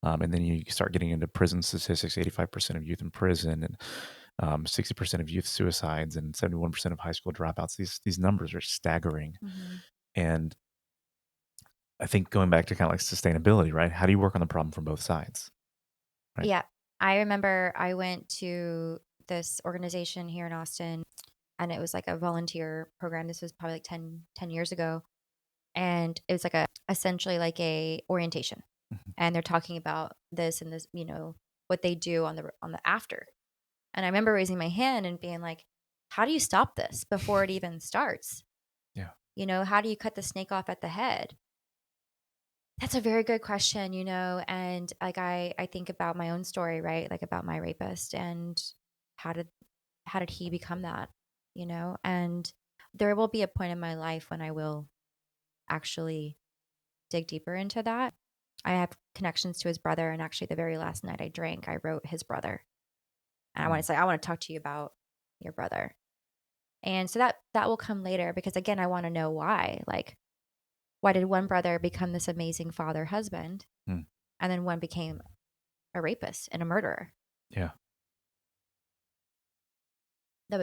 And then you start getting into prison statistics: 85% of youth in prison, and 60% of youth suicides, and 71% of high school dropouts. These numbers are staggering. Mhm. And I think going back to kind of like sustainability, right? How do you work on the problem from both sides? Right. Yeah. I remember I went to this organization here in Austin, and it was like a volunteer program. This was probably like ten years ago. And it was like essentially like a orientation. Mhm. And they're talking about this and this, what they do on the after. And I remember raising my hand and being like, how do you stop this before it even starts? Yeah. How do you cut the snake off at the head? That's a very good question, and like I think about my own story, right? Like about my rapist, and how did he become that, And there will be a point in my life when I will actually dig deeper into that. I have connections to his brother, and actually the very last night I drank, I wrote his brother. And I want to say, I want to talk to you about your brother. And so that will come later, because again, I want to know why. Like, why did one brother become this amazing father husband, Mm. and then one became a rapist and a murderer? Yeah.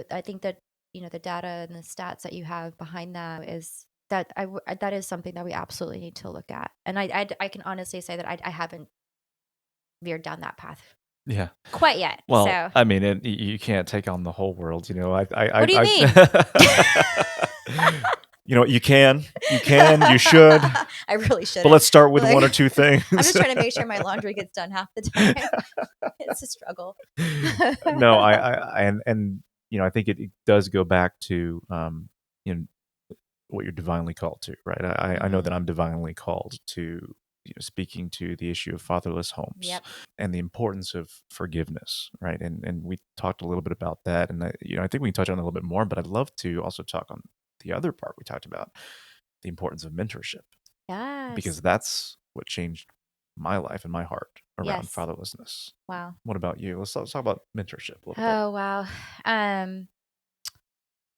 I think that the data and the stats that you have behind that is that is something that we absolutely need to look at. And I can honestly say that I haven't veered down that path Yeah. quite yet. Well, So I mean, you can't take on the whole world. what do you mean? You can, you should, I really should. but let's start with one or two things. I'm just trying to make sure my laundry gets done half the time. It's a struggle. No, and I think it does go back to what you're divinely called to, right? I know that I'm divinely called to speaking to the issue of fatherless homes. Yep. And the importance of forgiveness, right? And we talked a little bit about that, and I think we can touch on it a little bit more, but I'd love to also talk on the other part we talked about, the importance of mentorship, Yes. because that's what changed my life and my heart around Yes. fatherlessness. Wow. What about you? Let's talk about mentorship a little bit. Oh, wow.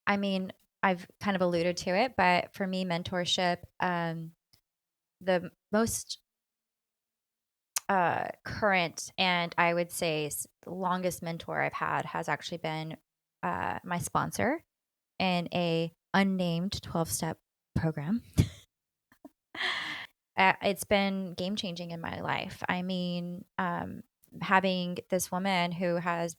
I mean, I've kind of alluded to it, but for me, mentorship, the most current and I would say longest mentor I've had has actually been my sponsor in a unnamed 12-step program. It's been game changing in my life. I mean, having this woman who has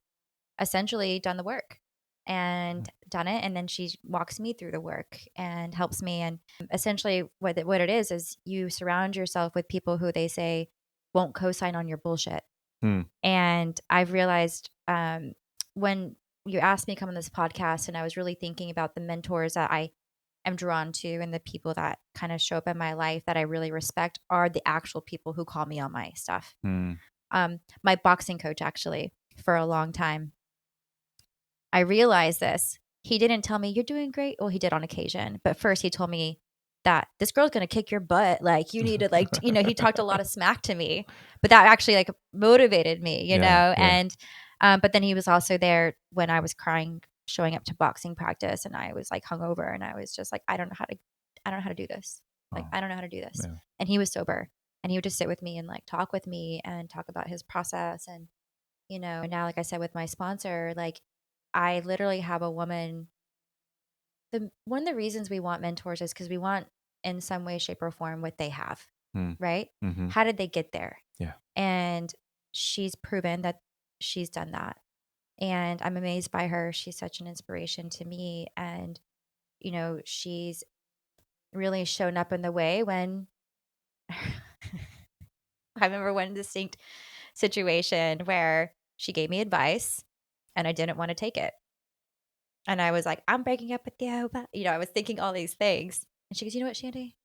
essentially done the work and done it, and then she walks me through the work and helps me. And essentially, what it is you surround yourself with people who they say won't co-sign on your bullshit. Hmm. And I've realized when you asked me to come on this podcast, and I was really thinking about the mentors that I am drawn to and the people that kind of show up in my life that I really respect are the actual people who call me on my stuff. Hmm. My boxing coach, actually, for a long time, I realized this. He didn't tell me you're doing great. Well, he did on occasion, but first he told me that this girl's going to kick your butt. Like you need to he talked a lot of smack to me, but that actually like motivated me, Yeah. and, but then he was also there when I was crying, showing up to boxing practice, and I was like hungover, and I was just like, I don't know how to do this. Like, Oh, I don't know how to do this. yeah. And he was sober, and he would just sit with me and like talk with me and talk about his process. And, now, like I said, with my sponsor, like I literally have a woman. One of the reasons we want mentors is because we want, in some way, shape, or form, what they have, Hmm. right? Mm-hmm. How did they get there? Yeah. And she's proven that she's done that. And I'm amazed by her. She's such an inspiration to me. And, she's really shown up in the way when I remember one distinct situation where she gave me advice and I didn't want to take it. And I was like, I'm breaking up with you. But, I was thinking all these things. And she goes, you know what, Shandy?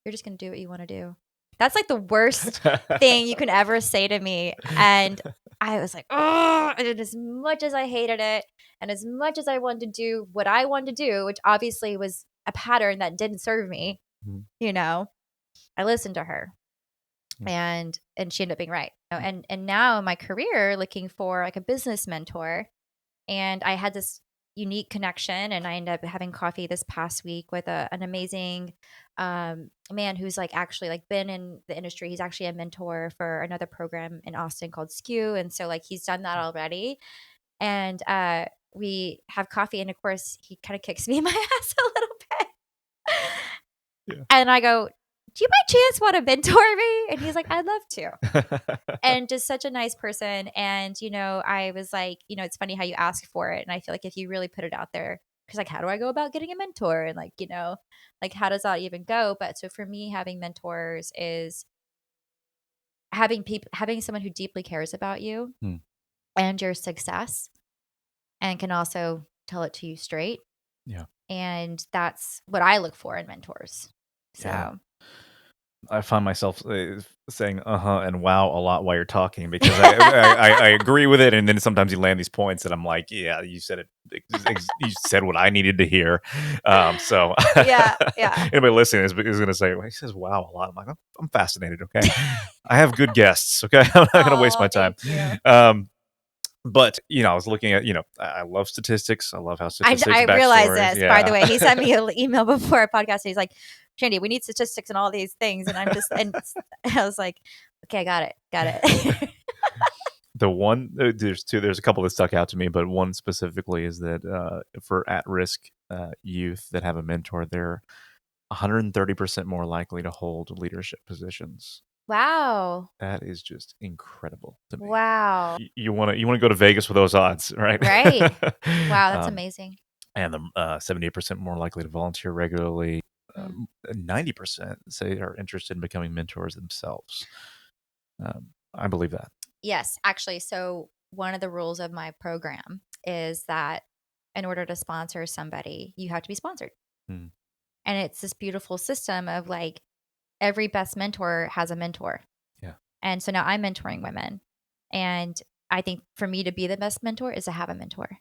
You're just going to do what you want to do. That's like the worst thing you can ever say to me. And I was like, oh, and as much as I hated it and as much as I wanted to do what I wanted to do, which obviously was a pattern that didn't serve me, Mhm. I listened to her. And she ended up being right. And now in my career, looking for like a business mentor, and I had this unique connection, and I ended up having coffee this past week with an amazing man who's like actually like been in the industry. He's actually a mentor for another program in Austin called SKU, and so like he's done that already. And we have coffee, and of course he kind of kicks me in my ass a little bit. Yeah. And I go, do you by chance want to mentor me? And he's like, I'd love to. And just such a nice person. And, I was like, it's funny how you ask for it. And I feel like if you really put it out there, because like, how do I go about getting a mentor? And like, like, how does that even go? But so for me, having mentors is having someone who deeply cares about you Hmm. and your success and can also tell it to you straight. Yeah. And that's what I look for in mentors. So. Yeah. I find myself saying and wow a lot while you're talking because I agree with it, and then sometimes you land these points and I'm like, yeah, you said it, you said what I needed to hear. So Yeah. anybody listening is going to say, well, he says wow a lot. I'm like, I'm fascinated. Okay, I have good guests. Okay, I'm not going to waste my time. Thank you. But I was looking at I love statistics. I love how statistics I back realize stories. this, Yeah. by the way. He sent me an email before our podcast. And he's like, Shandy, we need statistics and all these things. And I'm just, and I was like, okay, I got it. The one there's a couple that stuck out to me, but one specifically is that for at-risk youth that have a mentor, they're 130% more likely to hold leadership positions. Wow. That is just incredible to me. Wow. You want to go to Vegas with those odds, right? Right. Wow, that's amazing. And the 78% more likely to volunteer regularly. Mm. 90% say are interested in becoming mentors themselves. I believe that. Yes, actually. So one of the rules of my program is that in order to sponsor somebody, you have to be sponsored. Hmm. And it's this beautiful system of like every best mentor has a mentor. Yeah. And so now I'm mentoring women. And I think for me to be the best mentor is to have a mentor.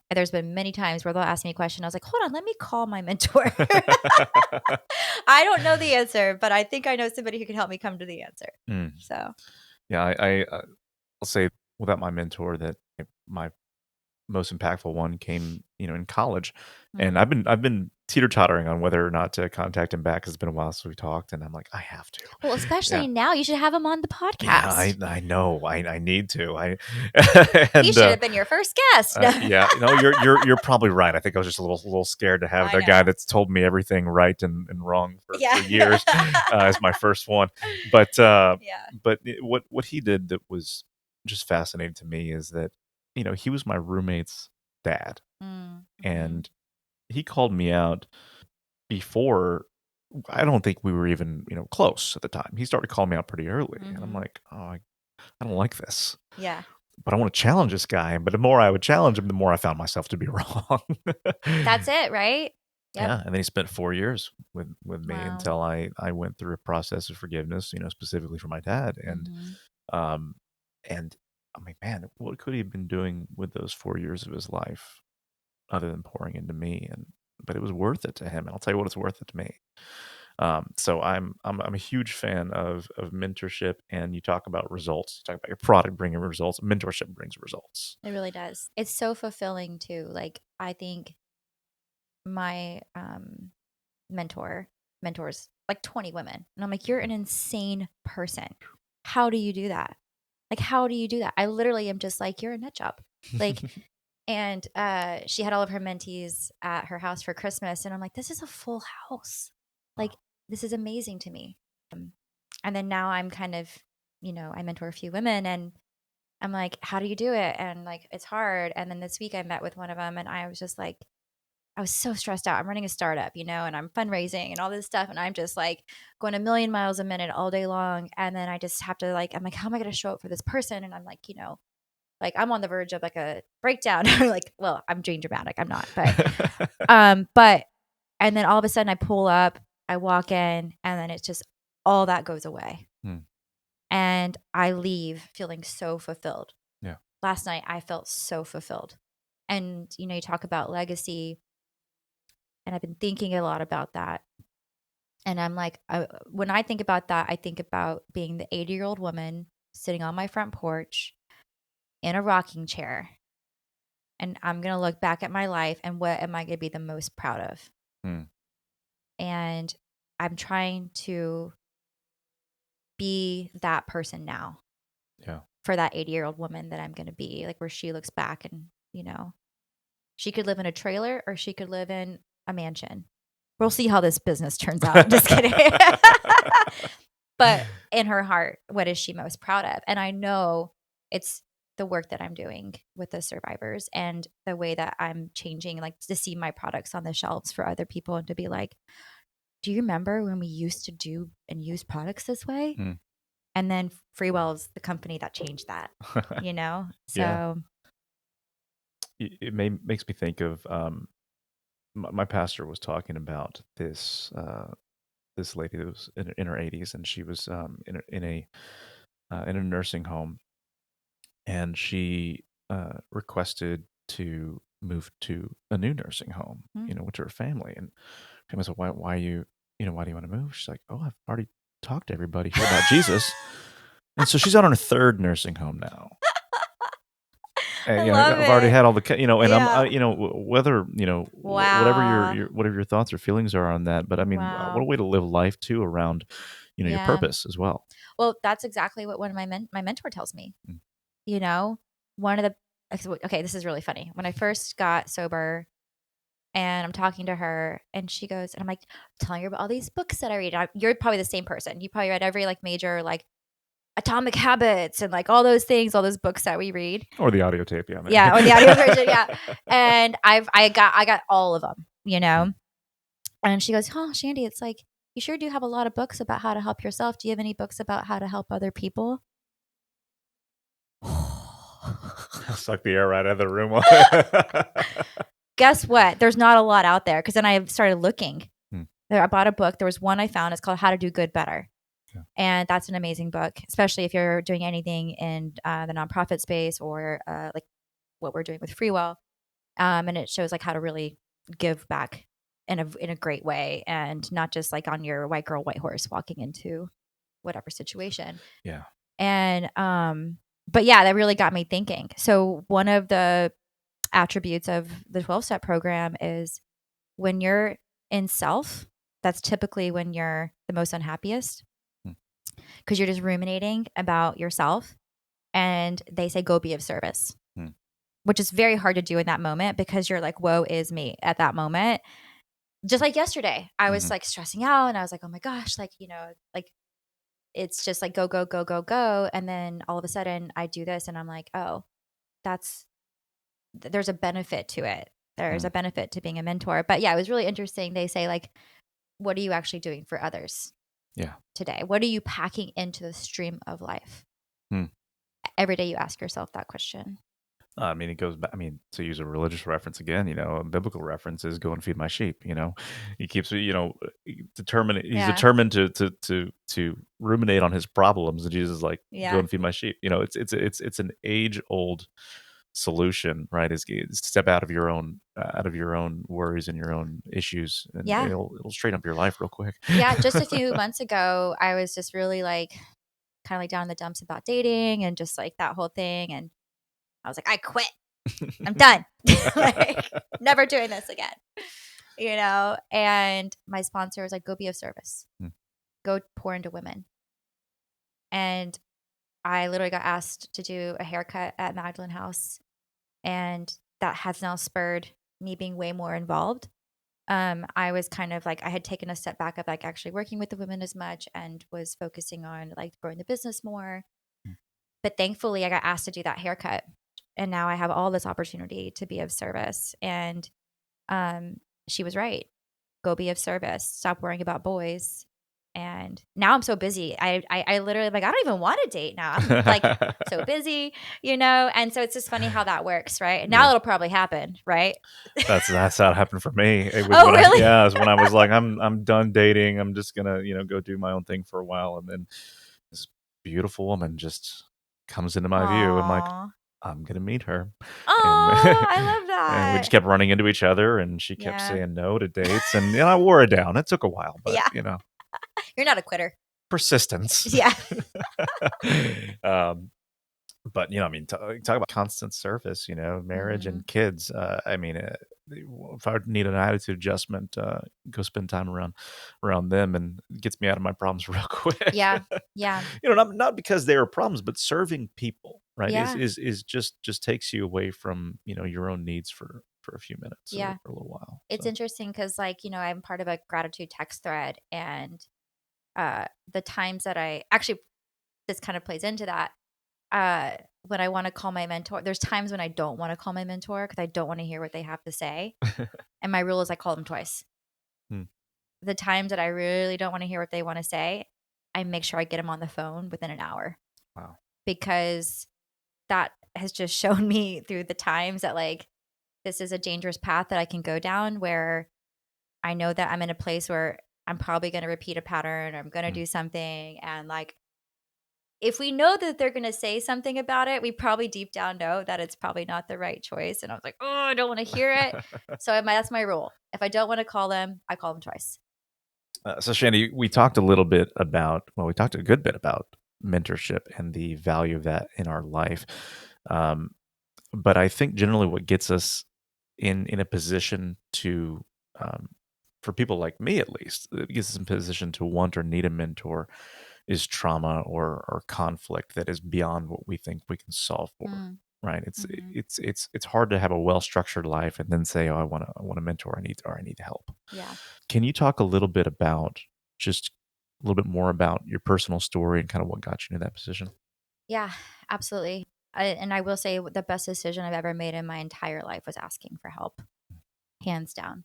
And there's been many times where they'll ask me a question. I was like, hold on, let me call my mentor. I don't know the answer, but I think I know somebody who can help me come to the answer. Mm. So, yeah, I'll say without my mentor that my most impactful one came, in college. And I've been teeter-tottering on whether or not to contact him back, 'cause it's been a while since we talked, and I'm like, "I have to." Well, especially Yeah. now, you should have him on the Yeah, podcast. I know. I need to. He And, should have been your first guest. yeah, no, you're probably right. I think I was just a little scared to have I the guy know. that's told me everything right and wrong Yeah. for years, as my first one. But, Yeah. what he did that was just fascinating to me is that, he was my roommate's dad, Mm-hmm. and he called me out before. I don't think we were even, close at the time. He started calling me out pretty early, and I'm Mm-hmm. like, "Oh, I don't like this, Yeah. but I want to challenge this guy." But the more I would challenge him, the more I found myself to be wrong. That's it, right? Yep. Yeah, and then he spent 4 years with me Wow. until I went through a process of forgiveness, specifically for my dad, Mm-hmm. um, and I'm like, man, what could he have been doing with those 4 years of his life other than pouring into me? But it was worth it to him, and I'll tell you what, it's worth it to me. So I'm a huge fan of mentorship, and you talk about results. You talk about your product bringing results. Mentorship brings results. It really does. It's so fulfilling too. Like, I think my mentors like 20 women. And I'm like, you're an insane person. How do you do that? Like, how do you do that? I literally am just like, you're a nut job. Like, and she had all of her mentees at her house for Christmas. And I'm like, this is a full house. Like, this is amazing to me. And then now I'm kind of, I mentor a few women and I'm like, how do you do it? And like, it's hard. And then this week I met with one of them and I was just like, I was so stressed out. I'm running a startup, and I'm fundraising and all this stuff. And I'm just like going a million miles a minute all day long. And then I just have to I'm like, how am I going to show up for this person? And I'm like, like I'm on the verge of like a breakdown. Like, well, I'm being dramatic. I'm not, but, and then all of a sudden I pull up, I walk in, and then it's just all that goes away. Hmm. And I leave feeling so fulfilled. Yeah. Last night I felt so fulfilled. And, you talk about legacy. And I've been thinking a lot about that. And I'm like, when I think about that, I think about being the 80-year-old woman sitting on my front porch in a rocking chair. And I'm going to look back at my life and what am I going to be the most proud of? Hmm. And I'm trying to be that person now Yeah. for that 80-year-old woman that I'm going to be, like where she looks back and, she could live in a trailer or she could live in a mansion. We'll see how this business turns out. Just kidding. But in her heart, what is she most proud of? And I know it's the work that I'm doing with the survivors and the way that I'm changing, like to see my products on the shelves for other people and to be like, do you remember when we used to do and use products this way? Hmm. And then FREEWELL is the company that changed that, Yeah. So It makes me think of my pastor was talking about this lady that was in her 80s, and she was in a nursing home, and she requested to move to a new nursing home, with her family. And family said, why you why do you want to move? She's like, oh, I've already talked to everybody here about Jesus. And so she's out on her third nursing home now. I And, love I've already it. had all the, and I'm, Yeah. whether, whatever Wow. whatever your thoughts or feelings are on that. But I mean, what a Wow. way to live life too around, your Yeah. purpose as well. Well, that's exactly what one of my mentor tells me. Mm. One of the okay, this is really funny. When I first got sober and I'm talking to her and she goes, and I'm like telling her about all these books that I read. You're probably the same person. You probably read every like major like Atomic Habits and like all those things, all those books that we read. Or the audio tape, yeah. Yeah, or the audio version, yeah. And I got all of them, And she goes, "Oh, Shandi, it's like you sure do have a lot of books about how to help yourself. Do you have any books about how to help other people?" Suck the air right out of the room. Guess what? There's not a lot out there because then I started looking. Hmm. I bought a book. There was one I found. It's called How to Do Good Better. Yeah. And that's an amazing book, especially if you're doing anything in the nonprofit space or like what we're doing with FREEWELL. And it shows like how to really give back in a great way and not just like on your white girl, white horse walking into whatever situation. Yeah. And but yeah, that really got me thinking. So one of the attributes of the 12-step program is when you're in self, that's typically when you're the most unhappiest Hmm. because you're just ruminating about yourself. And they say, go be of service, Hmm. which is very hard to do in that moment because you're like, woe is me at that moment. Just like yesterday, I was Mhm. like stressing out and I was like, oh my gosh, like, like it's just like go, go, go, go, go. And then all of a sudden I do this and I'm like, oh, that's, there's a benefit to it. There's Hmm. a benefit to being a mentor. But yeah, it was really interesting. They say, like, what are you actually doing for others Yeah. today? What are you packing into the stream of life? Hmm. Every day you ask yourself that question. I mean, it goes back. I mean, to use a religious reference again, a biblical reference is go and feed my sheep. He keeps, determined. He's Yeah. determined to ruminate on his problems, and Jesus is like, go Yeah. and feed my sheep. It's an age old solution, right? Is to step out of your own worries and your own issues, and Yeah. it'll straighten up your life real quick. Yeah. Just a few months ago, I was just really like kind of like down in the dumps about dating and just like that whole thing. And I was like, I quit. I'm done. Like, never doing this again. And my sponsor was like, go be of service, Hmm. go pour into women. And I literally got asked to do a haircut at Magdalene House. And that has now spurred me being way more involved. I was kind of like, I had taken a step back of like actually working with the women as much and was focusing on like growing the business more. Hmm. But thankfully, I got asked to do that haircut. And now I have all this opportunity to be of service. And um, she was right. Go be of service. Stop worrying about boys. And now I'm so busy. I literally like, I don't even want to date now. I'm like so busy, And so it's just funny how that works, right? Now Yeah. it'll probably happen, right? That's how it happened for me. It was Oh, really? it was when I was like, I'm done dating. I'm just gonna, go do my own thing for a while. And then this beautiful woman just comes into my view. I'm like, Aw. I'm gonna meet her. And Oh, I love and we just that. kept running into each other, and she kept Yeah. saying no to dates, and I wore it down. It took a while, but Yeah. You're not a quitter. persistence. Yeah. um, but I mean, talk about constant service. Marriage Mhm. and kids. I mean, if I need an attitude adjustment, go spend time around them, and it gets me out of my problems real quick. Yeah. Yeah. Not because they are problems, but serving people, right? Is Yeah. is is just takes you away from your own needs for a few minutes or Yeah. a little while. It's So interesting because, like, I'm part of a gratitude text thread, and the times that I actually, this kind of plays into that. Uh, when I want to call my mentor, there's times when I don't want to call my mentor because I don't want to hear what they have to say. And my rule is I call them twice. Hmm. The times that I really don't want to hear what they want to say, I make sure I get them on the phone within an hour Wow. because that has just shown me through the times that like this is a dangerous path that I can go down where I know that I'm in a place where I'm probably going to repeat a pattern or I'm going to Hmm. do something. And like, if we know that they're going to say something about it, we probably deep down know that it's probably not the right choice. And I was like, oh, I don't want to hear it. So that's my rule. If I don't want to call them, I call them twice. So Shandy, we talked a little bit about, we talked a good bit about mentorship and the value of that in our life. Um, but I think generally what gets us in a position to, um, for people like me at least, it gets us in a position to want or need a mentor is trauma or conflict that is beyond what we think we can solve for. Mm, Right? hmm It's hard to have a well structured life and then say, oh, I want a mentor. I need help. Yeah. Can you talk a little bit about just a little bit more about your personal story and kind of what got you into that position? Yeah, absolutely. And I will say the best decision I've ever made in my entire life was asking for help, hands down.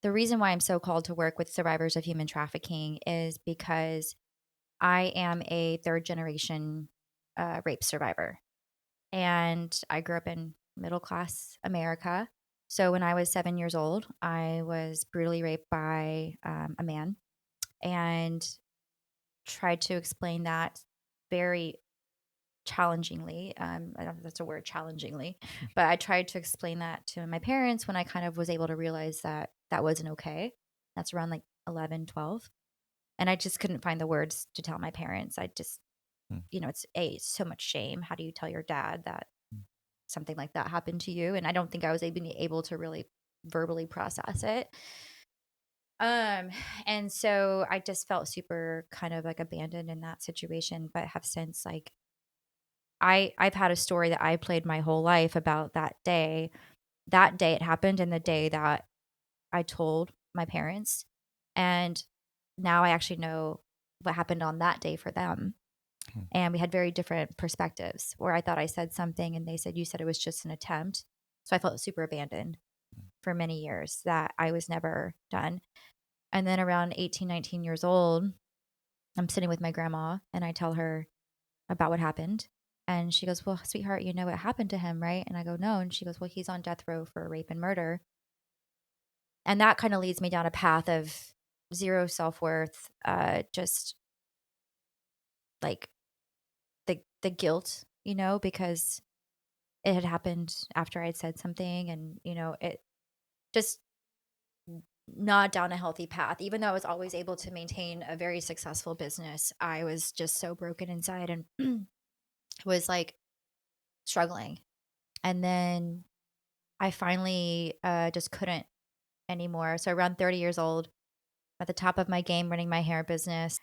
The reason why I'm so called to work with survivors of human trafficking is because I am a third generation rape survivor. And I grew up in middle class America. So when I was 7 years old, I was brutally raped by a man and tried to explain that very challengingly. I don't know if that's a word, challengingly, but I tried to explain that to my parents when I kind of was able to realize that that wasn't okay. That's around like 11, 12. And I just couldn't find the words to tell my parents. I just, Mm, it's so much shame. How do you tell your dad that mm, something like that happened to you? And I don't think I was even able to really verbally process it. Um, and so I just felt super kind of like abandoned in that situation, but have since like I've had a story that I played my whole life about that day. That day it happened and the day that I told my parents. And now I actually know what happened on that day for them. Hmm. And we had very different perspectives where I thought I said something and they said, you said it was just an attempt. So I felt super abandoned for many years that I was never done. And then around 18, 19 years old, I'm sitting with my grandma and I tell her about what happened. And she goes, well, sweetheart, you know what happened to him, right? And I go, no. And she goes, well, he's on death row for rape and murder. And that kind of leads me down a path of zero self-worth, just like the guilt, because it had happened after I'd said something and, it just not down a healthy path. Even though I was always able to maintain a very successful business, I was just so broken inside and was like struggling. And then I finally just couldn't anymore. So around 30 years old, at the top of my game, running my hair business,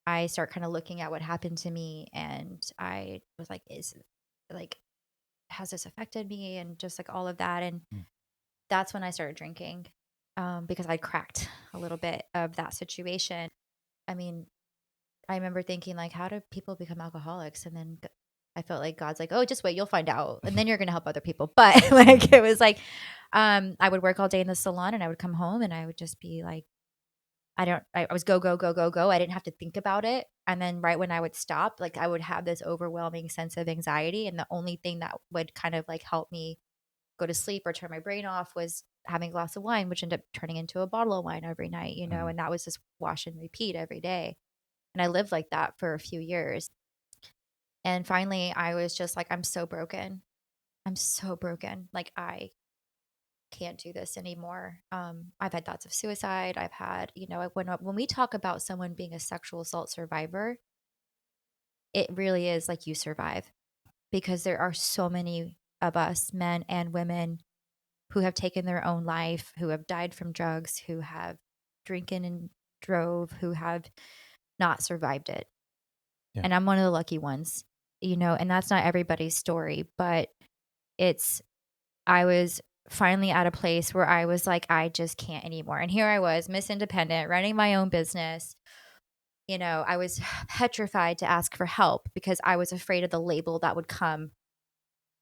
I start kind of looking at what happened to me, and I was like, "Is like has this affected me?" And just like all of that, and Mm. that's when I started drinking, because I cracked a little bit of that situation. I mean, I remember thinking like, "How do people become alcoholics?" And then I felt like God's like, "Oh, just wait, you'll find out, and then you're gonna help other people." But like, it was like, I would work all day in the salon, and I would come home, and I would just be like, I was go, go, go, go, go. I didn't have to think about it. And then right when I would stop, like I would have this overwhelming sense of anxiety. And the only thing that would kind of like help me go to sleep or turn my brain off was having a glass of wine, which ended up turning into a bottle of wine every night, Mm. and that was just wash and repeat every day. And I lived like that for a few years. And finally, I was just like, I'm so broken. I'm so broken. Like, I can't do this anymore. I've had thoughts of suicide. I've had, when we talk about someone being a sexual assault survivor, it really is like you survive because there are so many of us, men and women, who have taken their own life, who have died from drugs, who have drinking and drove, who have not survived it. Yeah. And I'm one of the lucky ones, and that's not everybody's story, but it's I was finally at a place where I was like, I just can't anymore. And here I was, Miss Independent, running my own business. I was petrified to ask for help because I was afraid of the label that would come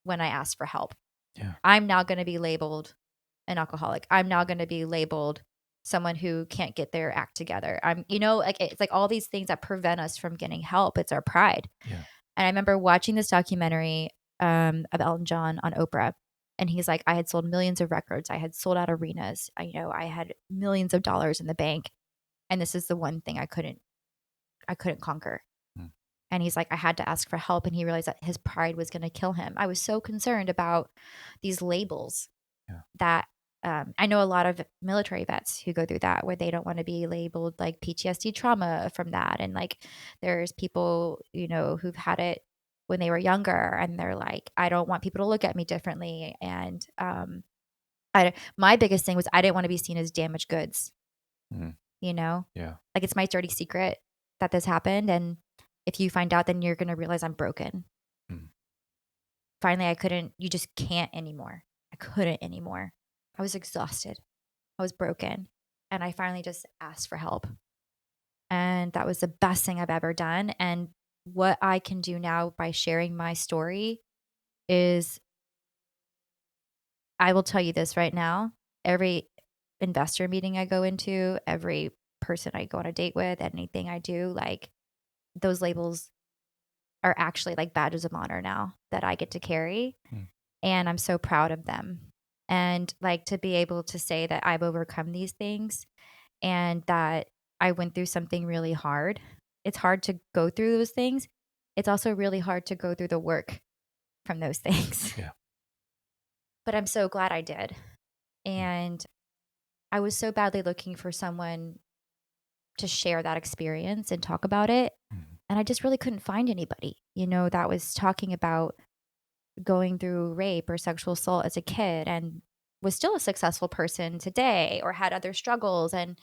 when I asked for help. Yeah. I'm now going to be labeled an alcoholic. I'm now going to be labeled someone who can't get their act together. Like it's like all these things that prevent us from getting help. It's our pride. Yeah. And I remember watching this documentary of Elton John on Oprah. And he's like, I had sold millions of records. I had sold out arenas. I had millions of dollars in the bank. And this is the one thing I couldn't conquer. Mm. And he's like, I had to ask for help. And he realized that his pride was going to kill him. I was so concerned about these labels Yeah. that I know a lot of military vets who go through that where they don't want to be labeled like PTSD trauma from that. And like there's people, who've had it when they were younger and they're like, I don't want people to look at me differently. And my biggest thing was I didn't want to be seen as damaged goods, Mm. you know? Yeah. Like it's my dirty secret that this happened. And if you find out, then you're going to realize I'm broken. Mm. Finally, you just can't anymore. I couldn't anymore. I was exhausted. I was broken. And I finally just asked for help. And that was the best thing I've ever done. And what I can do now by sharing my story is I will tell you this right now. Every investor meeting I go into, every person I go on a date with, anything I do, like those labels are actually like badges of honor now that I get to carry. Mm. And I'm so proud of them. And like to be able to say that I've overcome these things and that I went through something really hard. It's hard to go through those things. It's also really hard to go through the work from those things. Yeah. But I'm so glad I did. Mm. And I was so badly looking for someone to share that experience and talk about it. Mm. And I just really couldn't find anybody, that was talking about going through rape or sexual assault as a kid and was still a successful person today or had other struggles. And,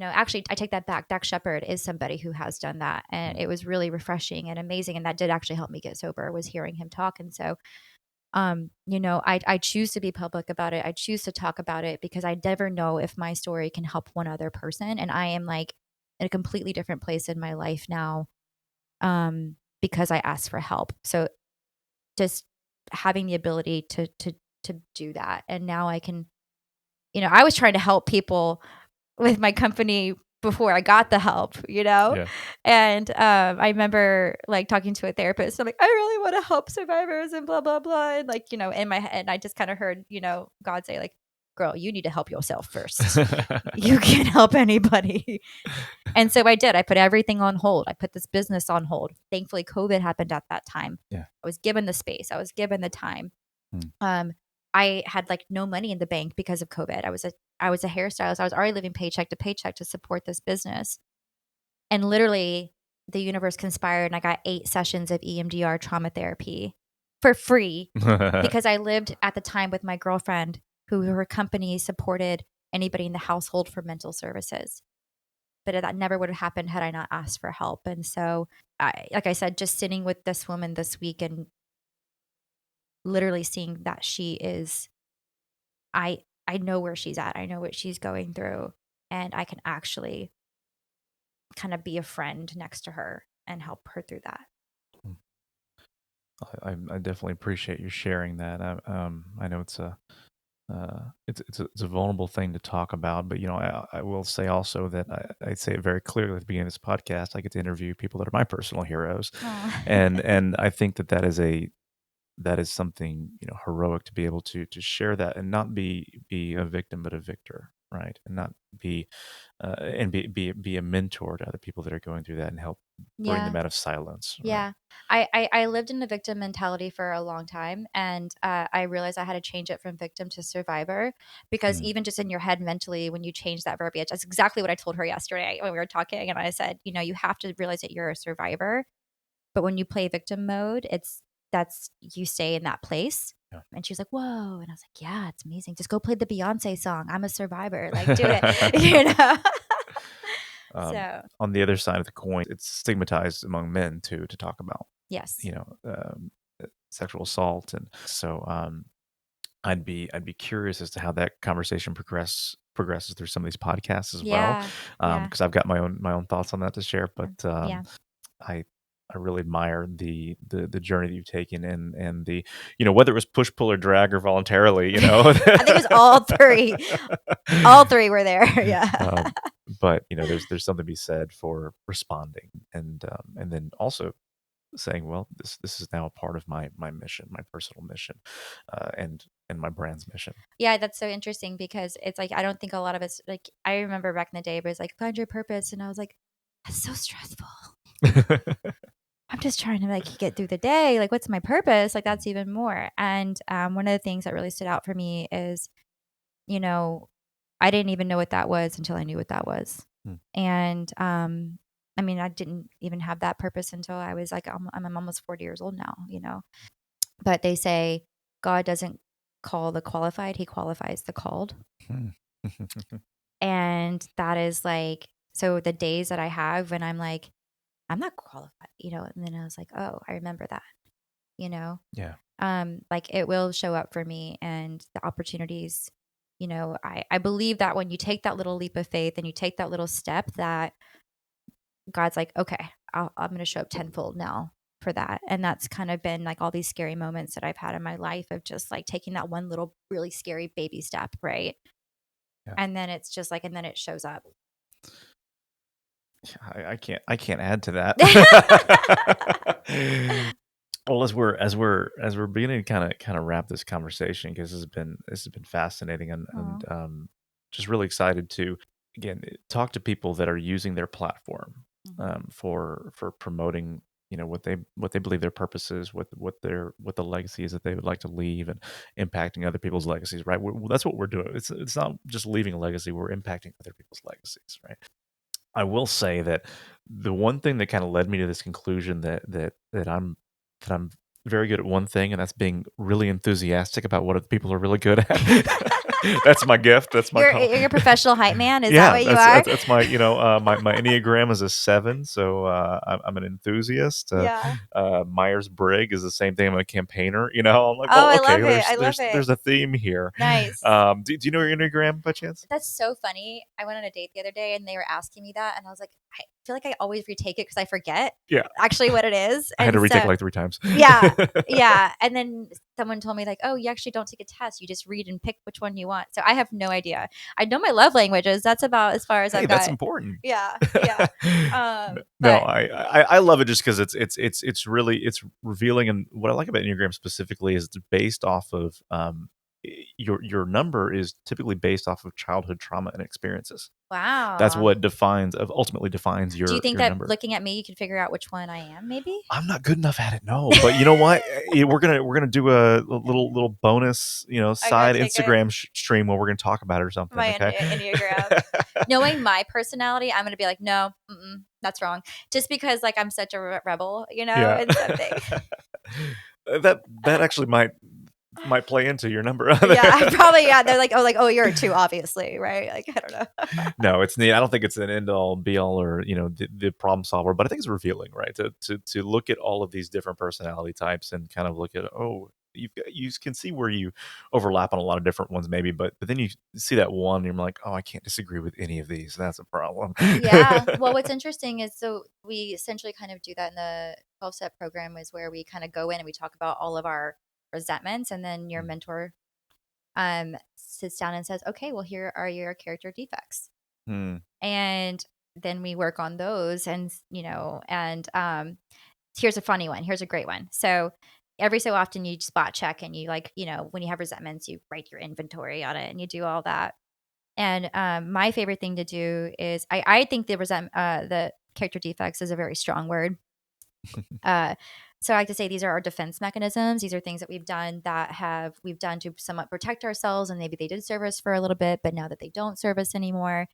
Actually, I take that back. Dax Shepard is somebody who has done that. And it was really refreshing and amazing. And that did actually help me get sober, was hearing him talk. And so, I choose to be public about it. I choose to talk about it because I never know if my story can help one other person. And I am like in a completely different place in my life now, because I asked for help. So just having the ability to do that. And now I can, I was trying to help people with my company before I got the help, Yeah. And I remember like talking to a therapist. I'm like, I really want to help survivors and blah blah blah. And like, in my head, I just kind of heard, God say like, "Girl, you need to help yourself first. You can't help anybody." And so I did. I put everything on hold. I put this business on hold. Thankfully, COVID happened at that time. Yeah. I was given the space. I was given the time. Hmm. I had like no money in the bank because of COVID. I was a hairstylist. I was already living paycheck to paycheck to support this business. And literally the universe conspired and I got 8 sessions of EMDR trauma therapy for free because I lived at the time with my girlfriend who her company supported anybody in the household for mental services. But that never would have happened had I not asked for help. And so, like I said, just sitting with this woman this week and literally seeing that she is, I know where she's at. I know what she's going through, and I can actually kind of be a friend next to her and help her through that. I definitely appreciate you sharing that. I know it's a vulnerable thing to talk about, but I will say also that I say it very clearly at the beginning of this podcast. I get to interview people that are my personal heroes, Aw. and I think that is something heroic to be able to share that and not be a victim but a victor, right? And not be and be a mentor to other people that are going through that and help bring Yeah. them out of silence, right? Yeah. I lived in the victim mentality for a long time. And I realized I had to change it from victim to survivor because Mm. even just in your head mentally, when you change that verbiage, that's exactly what I told her yesterday when we were talking. And I said, you have to realize that you're a survivor. But when you play victim mode, that's you stay in that place. Yeah. And she was like, "Whoa." And I was like, "Yeah, it's amazing. Just go play the Beyonce song. I'm a survivor. Like, do it." you know? So, On the other side of the coin, it's stigmatized among men too to talk about, yes. sexual assault, and so I'd be curious as to how that conversation progresses through some of these podcasts as well, Yeah. Yeah. because I've got my own thoughts on that to share. Yeah. But Yeah. I I really admire the journey that you've taken, and the whether it was push, pull, or drag or voluntarily, I think it was all three. All three were there. Yeah. um, but there's something to be said for responding, and then also saying, well, this is now a part of my mission, my personal mission, and my brand's mission. Yeah, that's so interesting because it's like I don't think a lot of us like I remember back in the day, but it's like find your purpose, and I was like, that's so stressful. I'm just trying to like get through the day. Like, what's my purpose? Like, that's even more. And one of the things that really stood out for me is, you know, I didn't even know what that was until I knew what that was. Hmm. And I mean, I didn't even have that purpose until I was like, I'm almost 40 years old now. But they say God doesn't call the qualified; He qualifies the called. Hmm. And that is like, so the days that I have when I'm like, I'm not qualified, and then I was like, oh, I remember that, you know, Yeah. like it will show up for me and the opportunities, I believe that when you take that little leap of faith and you take that little step that God's like, okay, I'm going to show up tenfold now for that. And that's kind of been like all these scary moments that I've had in my life of just like taking that one little really scary baby step. Right. Yeah. And then it's just like, and then it shows up. I can't add to that. Well, as we're beginning to kind of wrap this conversation, because this has been fascinating, and just really excited to again talk to people that are using their platform for promoting what they believe their purpose is, what the legacy is that they would like to leave, and impacting other people's legacies. Right, that's what we're doing. It's not just leaving a legacy; we're impacting other people's legacies. Right. I will say that the one thing that kind of led me to this conclusion that I'm very good at one thing, and that's being really enthusiastic about what other people are really good at. That's my gift. That's my call. You're a professional hype man. Is that Yeah, what you are? that's my my Enneagram is a 7, so I'm an enthusiast. Yeah. Myers Briggs is the same thing. I'm a campaigner. I'm like, Oh, well, I okay, love it. I love there's it. a theme here. Nice. Do you know your Enneagram by chance? That's so funny. I went on a date the other day and they were asking me that, and I was like, I feel like I always retake it because I forget Yeah, actually what it is. I had to And retake so, it like 3 times. yeah, yeah. And then someone told me, like, oh, you actually don't take a test. You just read and pick which one you want. So I have no idea. I know my love languages. That's about as far as Hey, I've that's got. important. Yeah, yeah. No, But I love it just because it's really it's revealing, and what I like about Enneagram specifically is it's based off of your number is typically based off of childhood trauma and experiences. That's wow. what ultimately defines Do you think your that number. looking at me, you can figure out which one I am, maybe? I'm not good enough at it, no. But you know what? We're gonna do a little bonus, I gotta side take it. Instagram stream where we're gonna talk about it or something. My Okay. Enneagram. Knowing my personality, I'm gonna be like, no, that's wrong. Just because like I'm such a rebel, Yeah. and something. That actually might play into your number. Yeah, probably. Yeah, they're like, oh, you're a 2, obviously, right? Like, I don't know. No, it's neat. I don't think it's an end all be all or the problem solver, but I think it's revealing, right? To look at all of these different personality types and kind of look at you can see where you overlap on a lot of different ones maybe, but then you see that one and you're like, oh, I can't disagree with any of these. That's a problem. Yeah. Well, what's interesting is so we essentially kind of do that in the 12-step program is where we kind of go in and we talk about all of our resentments, and then your mentor sits down and says, okay, well, here are your character defects. Hmm. And then we work on those, and here's a funny one. Here's a great one. So every so often you spot check and you like, when you have resentments, you write your inventory on it and you do all that. And my favorite thing to do is I think the character defects is a very strong word. Uh, so I like to say these are our defense mechanisms. These are things that we've done to somewhat protect ourselves, and maybe they did serve us for a little bit, but now that they don't serve us anymore.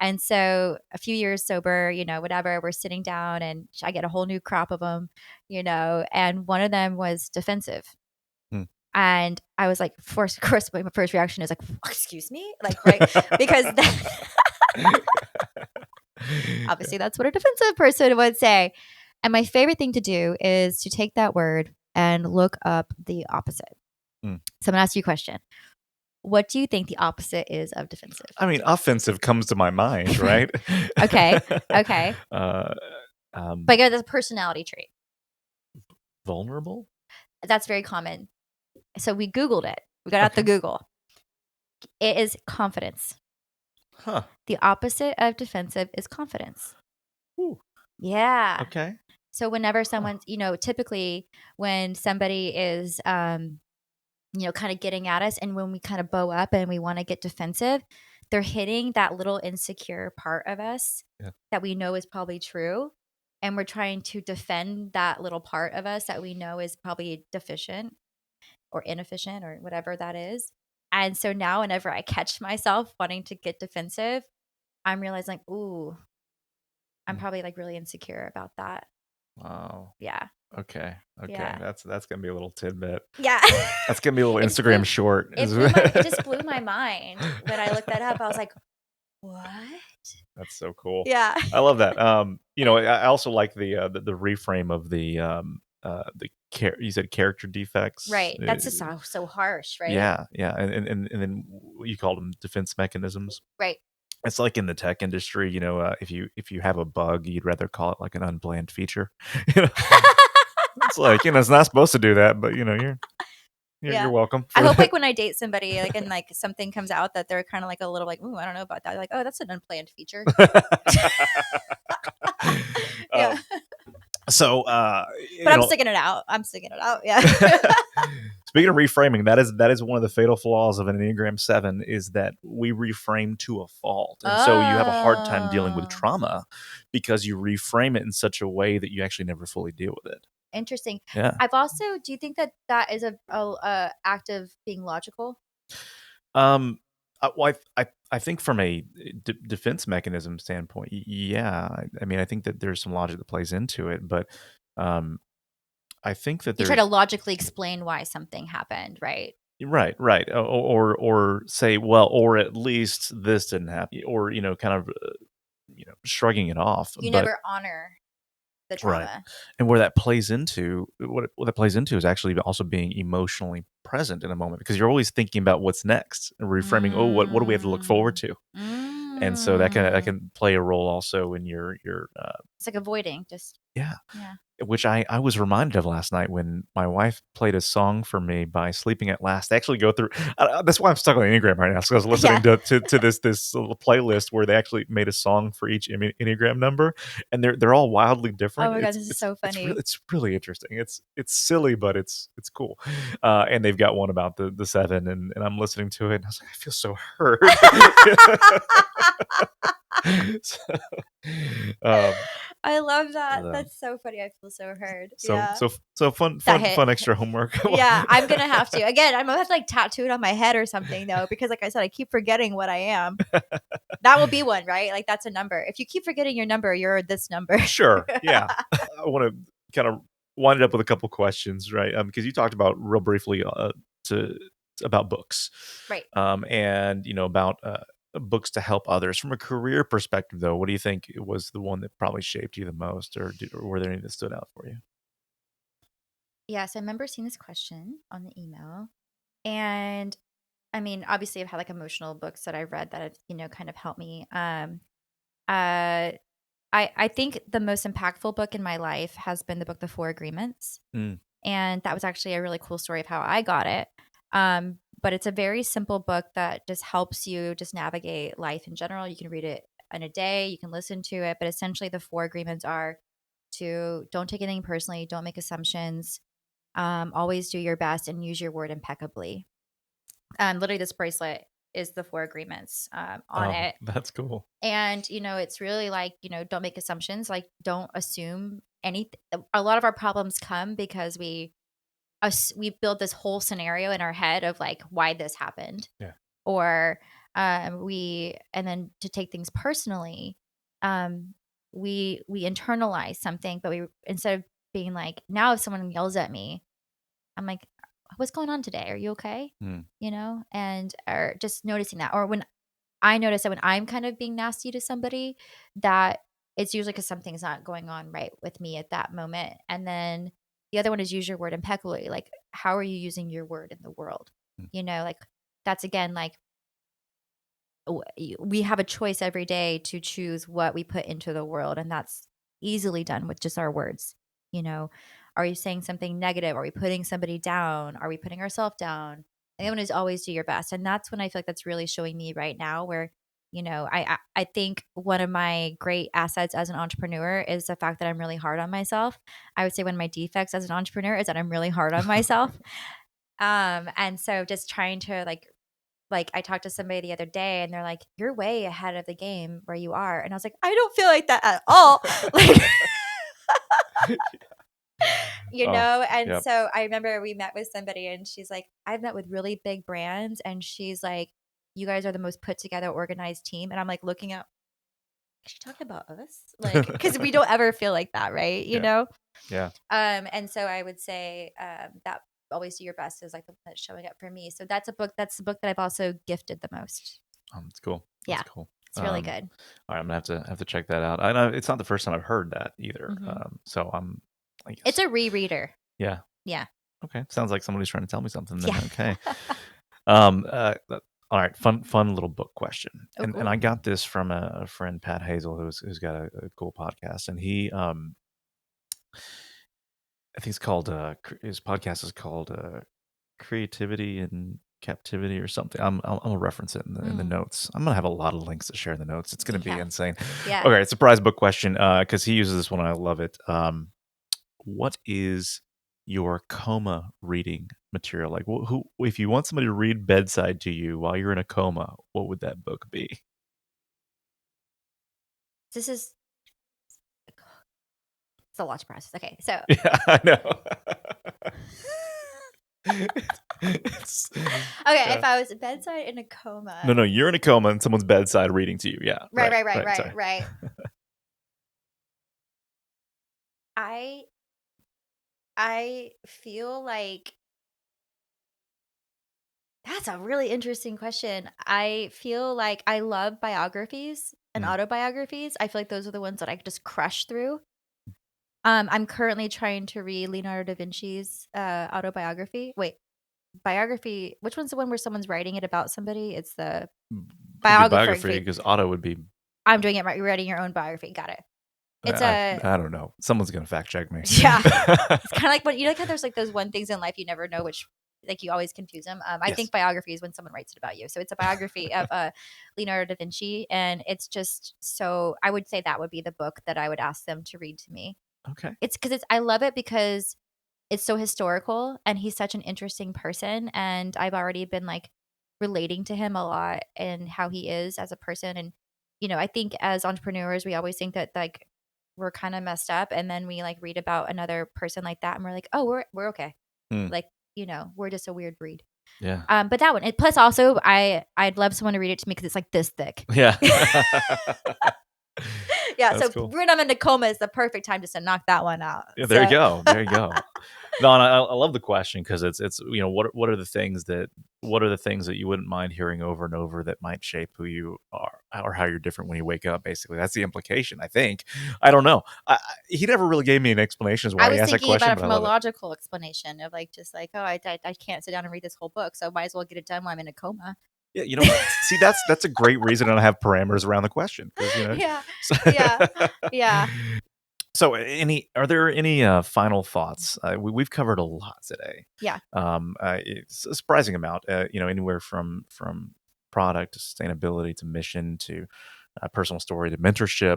And so a few years sober, whatever, we're sitting down and I get a whole new crop of them, and one of them was defensive. Hmm. And I was like, of course, my first reaction is like, excuse me? Like, right? Because obviously that's what a defensive person would say. And my favorite thing to do is to take that word and look up the opposite. Hmm. So I'm going to ask you a question. What do you think the opposite is of defensive? I mean, offensive comes to my mind, right? Okay. But that's a personality trait. Vulnerable? That's very common. So we Googled it. We got out the Google. It is confidence. Huh. The opposite of defensive is confidence. Ooh. Yeah. Okay. So whenever someone's, typically when somebody is, kind of getting at us, and when we kind of bow up and we want to get defensive, they're hitting that little insecure part of us that we know is probably true. And we're trying to defend that little part of us that we know is probably deficient or inefficient or whatever that is. And so now whenever I catch myself wanting to get defensive, I'm realizing, ooh, I'm probably like really insecure about that. Wow. Yeah. Okay. Yeah. That's gonna be a little tidbit. Yeah. That's gonna be a little Instagram short. It just blew my mind when I looked that up. I was like, what? That's so cool. Yeah. I love that. I also like the reframe of you said character defects. Right. That's just so harsh, right? Yeah, yeah, and then you called them defense mechanisms. Right. It's like in the tech industry, if you have a bug, you'd rather call it like an unplanned feature. You know, it's like it's not supposed to do that, but you're welcome. I hope like when I date somebody, like and like something comes out that they're kind of like a little like, ooh, I don't know about that. Like, oh, that's an unplanned feature. Yeah. So, but I'm sticking it out. Yeah. Speaking of reframing, that is one of the fatal flaws of an Enneagram 7 is that we reframe to a fault. And so you have a hard time dealing with trauma because you reframe it in such a way that you actually never fully deal with it. Interesting. Yeah. Do you think that is a act of being logical? Well, I think from a defense mechanism standpoint, yeah. I mean, I think that there's some logic that plays into it, but I think that You try there's to logically explain why something happened, right? right, or say, well, or at least this didn't happen, or kind of shrugging it off, You but never honor the right. trauma. And where that plays into what that plays into is actually also being emotionally present in a moment because you're always thinking about what's next and reframing, oh, what do we have to look forward Mm. to? And so that Mm. can play a role also in your It's like avoiding, just yeah. yeah. Which I was reminded of last night when my wife played a song for me by Sleeping at Last. They actually go through that's why I'm stuck on Enneagram right now, so I was listening Yeah. to this little playlist where they actually made a song for each Enneagram number, and they're all wildly Oh different. my god, this is so funny. It's really interesting. It's silly, but it's cool. And they've got one about the 7, and I'm listening to it, and I was like, "I feel so heard." So, um I love that. so That's so funny. I feel so heard. so Yeah. so so fun That fun hit. fun extra homework. Yeah, I'm gonna have to. Again, I'm gonna have to like tattoo it on my head or something though, because like I said, I keep forgetting what I am. That will be one, right? Like that's a number. If you keep forgetting your number, you're this number. Sure, yeah. I want to kind of wind it up with a couple questions, right? Because you talked about real briefly to about books, Right. and about books to help others from a career perspective. Though, what do you think was the one that probably shaped you the most, or were there any that stood out for you? Yeah, so I remember seeing this question on the email. And I mean, obviously I've had like emotional books that I've read that have, kind of helped me. Uh I think the most impactful book in my life has been the book The Four Agreements. Mm, And that was actually a really cool story of how I got it. But it's a very simple book that just helps you just navigate life in general. You can read it in a day, you can listen to it, but essentially the four agreements are to don't take anything personally, don't make assumptions, always do your best and use your word impeccably. Literally, this bracelet is the four agreements on oh, it. that's cool. And, it's really like, don't make assumptions, like don't assume anything. A lot of our problems come because we build this whole scenario in our head of like why this happened, Yeah. or and then to take things personally, um we internalize something, but we instead of being like, now if someone yells at me, I'm like, what's going on today, are you okay? Mm, And or just noticing that, or when I notice that when I'm kind of being nasty to somebody, that it's usually because something's not going on right with me at that moment. And then the other one is use your word impeccably. Like, how are you using your word in the world? mm, Like that's again, like we have a choice every day to choose what we put into the world. And that's easily done with just our words. You know, are you saying something negative? Are we putting somebody down? Are we putting ourselves down? And the one is always do your best. And that's when I feel like that's really showing me right now where, I think one of my great assets as an entrepreneur is the fact that I'm really hard on myself. I would say one of my defects as an entrepreneur is that I'm really hard on myself. And so just trying to like I talked to somebody the other day and they're like, "You're way ahead of the game where you are." And I was like, "I don't feel like that at all." Like oh, and yep. so I remember we met with somebody and she's like, "I've met with really big brands," and she's like, "You guys are the most put together organized team." And I'm like looking up, is she talking about us? Like, because we don't ever feel like that, right? Yeah, yeah. And so I would say that always do your best is like the one that's showing up for me. So that's a book. That's the book that I've also gifted the most. That's cool. That's Yeah, cool. it's really good. All right, I'm gonna have to check that out. I know it's not the first time I've heard that either. Hmm. So I It's guess, a rereader. yeah. Yeah. Okay, sounds like somebody's trying to tell me something. Then Yeah. okay. All right, fun little book question, Oh, and I cool. got this from a friend, Pat Hazel, who's got a cool podcast, and he I think it's called his podcast is called Creativity and Captivity or something. I'm gonna reference it in the Mm, notes. I'm gonna have a lot of links to share in the notes. It's gonna be yeah. insane. Yeah. Okay, surprise book question. Because he uses this one, I love it. What is your coma reading material like? Who, if you want somebody to read bedside to you while you're in a coma, what would that book be? This is it's a lot to process. Okay. So Yeah, I know. It's, okay, yeah. if I was bedside in a No, coma. no, you're in a coma and someone's bedside reading to you. Yeah, Right, right, right, right, right. right, Sorry. right. I I feel like that's a really interesting question. I feel like I love biographies and Mm. autobiographies. I feel like those are the ones that I just crush through. I'm currently trying to read Leonardo da Vinci's autobiography. Wait, biography. Which one's the one where someone's writing it about somebody? It's the It'd be biography. biography because auto would be. I'm doing it right. You're writing your own biography. Got it. It's I a I don't know. Someone's gonna fact check me. yeah. It's kind of like when you like how there's like those one things in life you never know which like you always confuse them. I Yes. think biography is when someone writes it about you. So it's a biography of Leonardo da Vinci, and it's just so I would say that would be the book that I would ask them to read to me. Okay. It's because I love it because it's so historical and he's such an interesting person, and I've already been like relating to him a lot and how he is as a person. And I think as entrepreneurs we always think that like we're kind of messed up, and then we like read about another person like that and we're like, oh, we're okay. Mm. Like, we're just a weird breed. Yeah. But that one, plus also I'd love someone to read it to me because it's like this thick. Yeah. Yeah, That's so cool. Bruno in Tacoma is the perfect time just to knock that one out. Yeah, there you So go. There you go. No, and I love the question because it's what are the things that you wouldn't mind hearing over and over that might shape who you are or how you're different when you wake up. Basically, that's the implication. I think. I don't know. He never really gave me an explanation as I why he was asked that thinking question, about it but I from a love it. logical explanation of like just like, oh, I can't sit down and read this whole book, so might as well get it done while I'm in a coma. Yeah, you know what? See, that's a great reason to have parameters around the question because Yeah, So, yeah, yeah. so are there any final thoughts? We've covered a lot today. Yeah. It's a surprising amount. Anywhere from product to sustainability to mission to personal story to mentorship.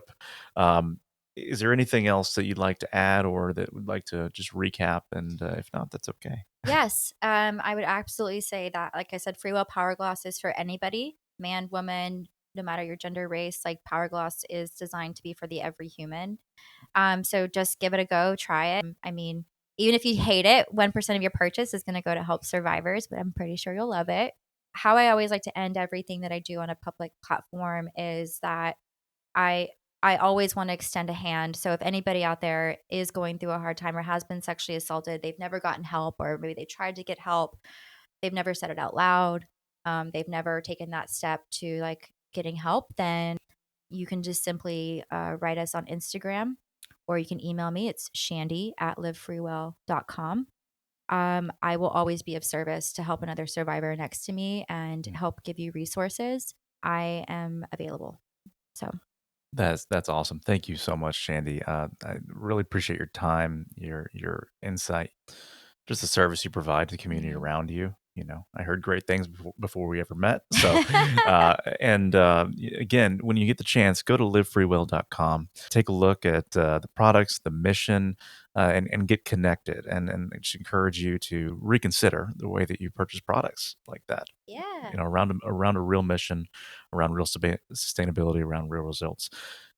Is there anything else that you'd like to add or that would like to just recap? And if not, that's okay. Yes. I would absolutely say that, like I said, FREEWELL Power Gloss is for anybody, man, woman, no matter your gender, race. Like Power Gloss is designed to be for the every human. So just give it a go, try it. I mean, even if you hate it, 1% of your purchase is going to go to help survivors, but I'm pretty sure you'll love it. How I always like to end everything that I do on a public platform is that I I always want to extend a hand. So if anybody out there is going through a hard time or has been sexually assaulted, they've never gotten help, or maybe they tried to get help, they've never said it out loud, they've never taken that step to like getting help, then you can just simply write us on Instagram, or you can email me. It's shandy@livefreewell.com. I will always be of service to help another survivor next to me and help give you resources. I am available. So That's awesome. Thank you so much, Shandy. I really appreciate your time, your insight, just the service you provide to the community mhm. around you. I heard great things before we ever met. So, again, when you get the chance, go to livefreewell.com. Take a look at the products, the mission, and get connected. And I just encourage you to reconsider the way that you purchase products like that. Yeah. Around a real mission, around real sustainability, around real results.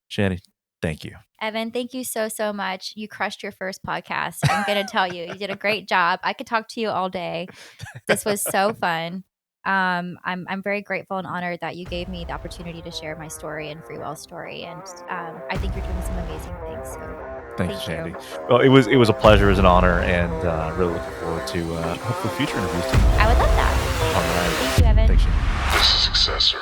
Shandy, thank you. Evan, thank you so, so much. You crushed your first podcast. I'm going to tell you, you did a great job. I could talk to you all day. This was so fun. I'm very grateful and honored that you gave me the opportunity to share my story and FREEWELL story. And I think you're doing some amazing things. So Thank you, thank Shandy. you. Well, it was a pleasure, it was an honor, and really looking forward to hopefully future interviews too. I would love that. All right. Thank you, Evan. Thanks, Shandy. This is Successor.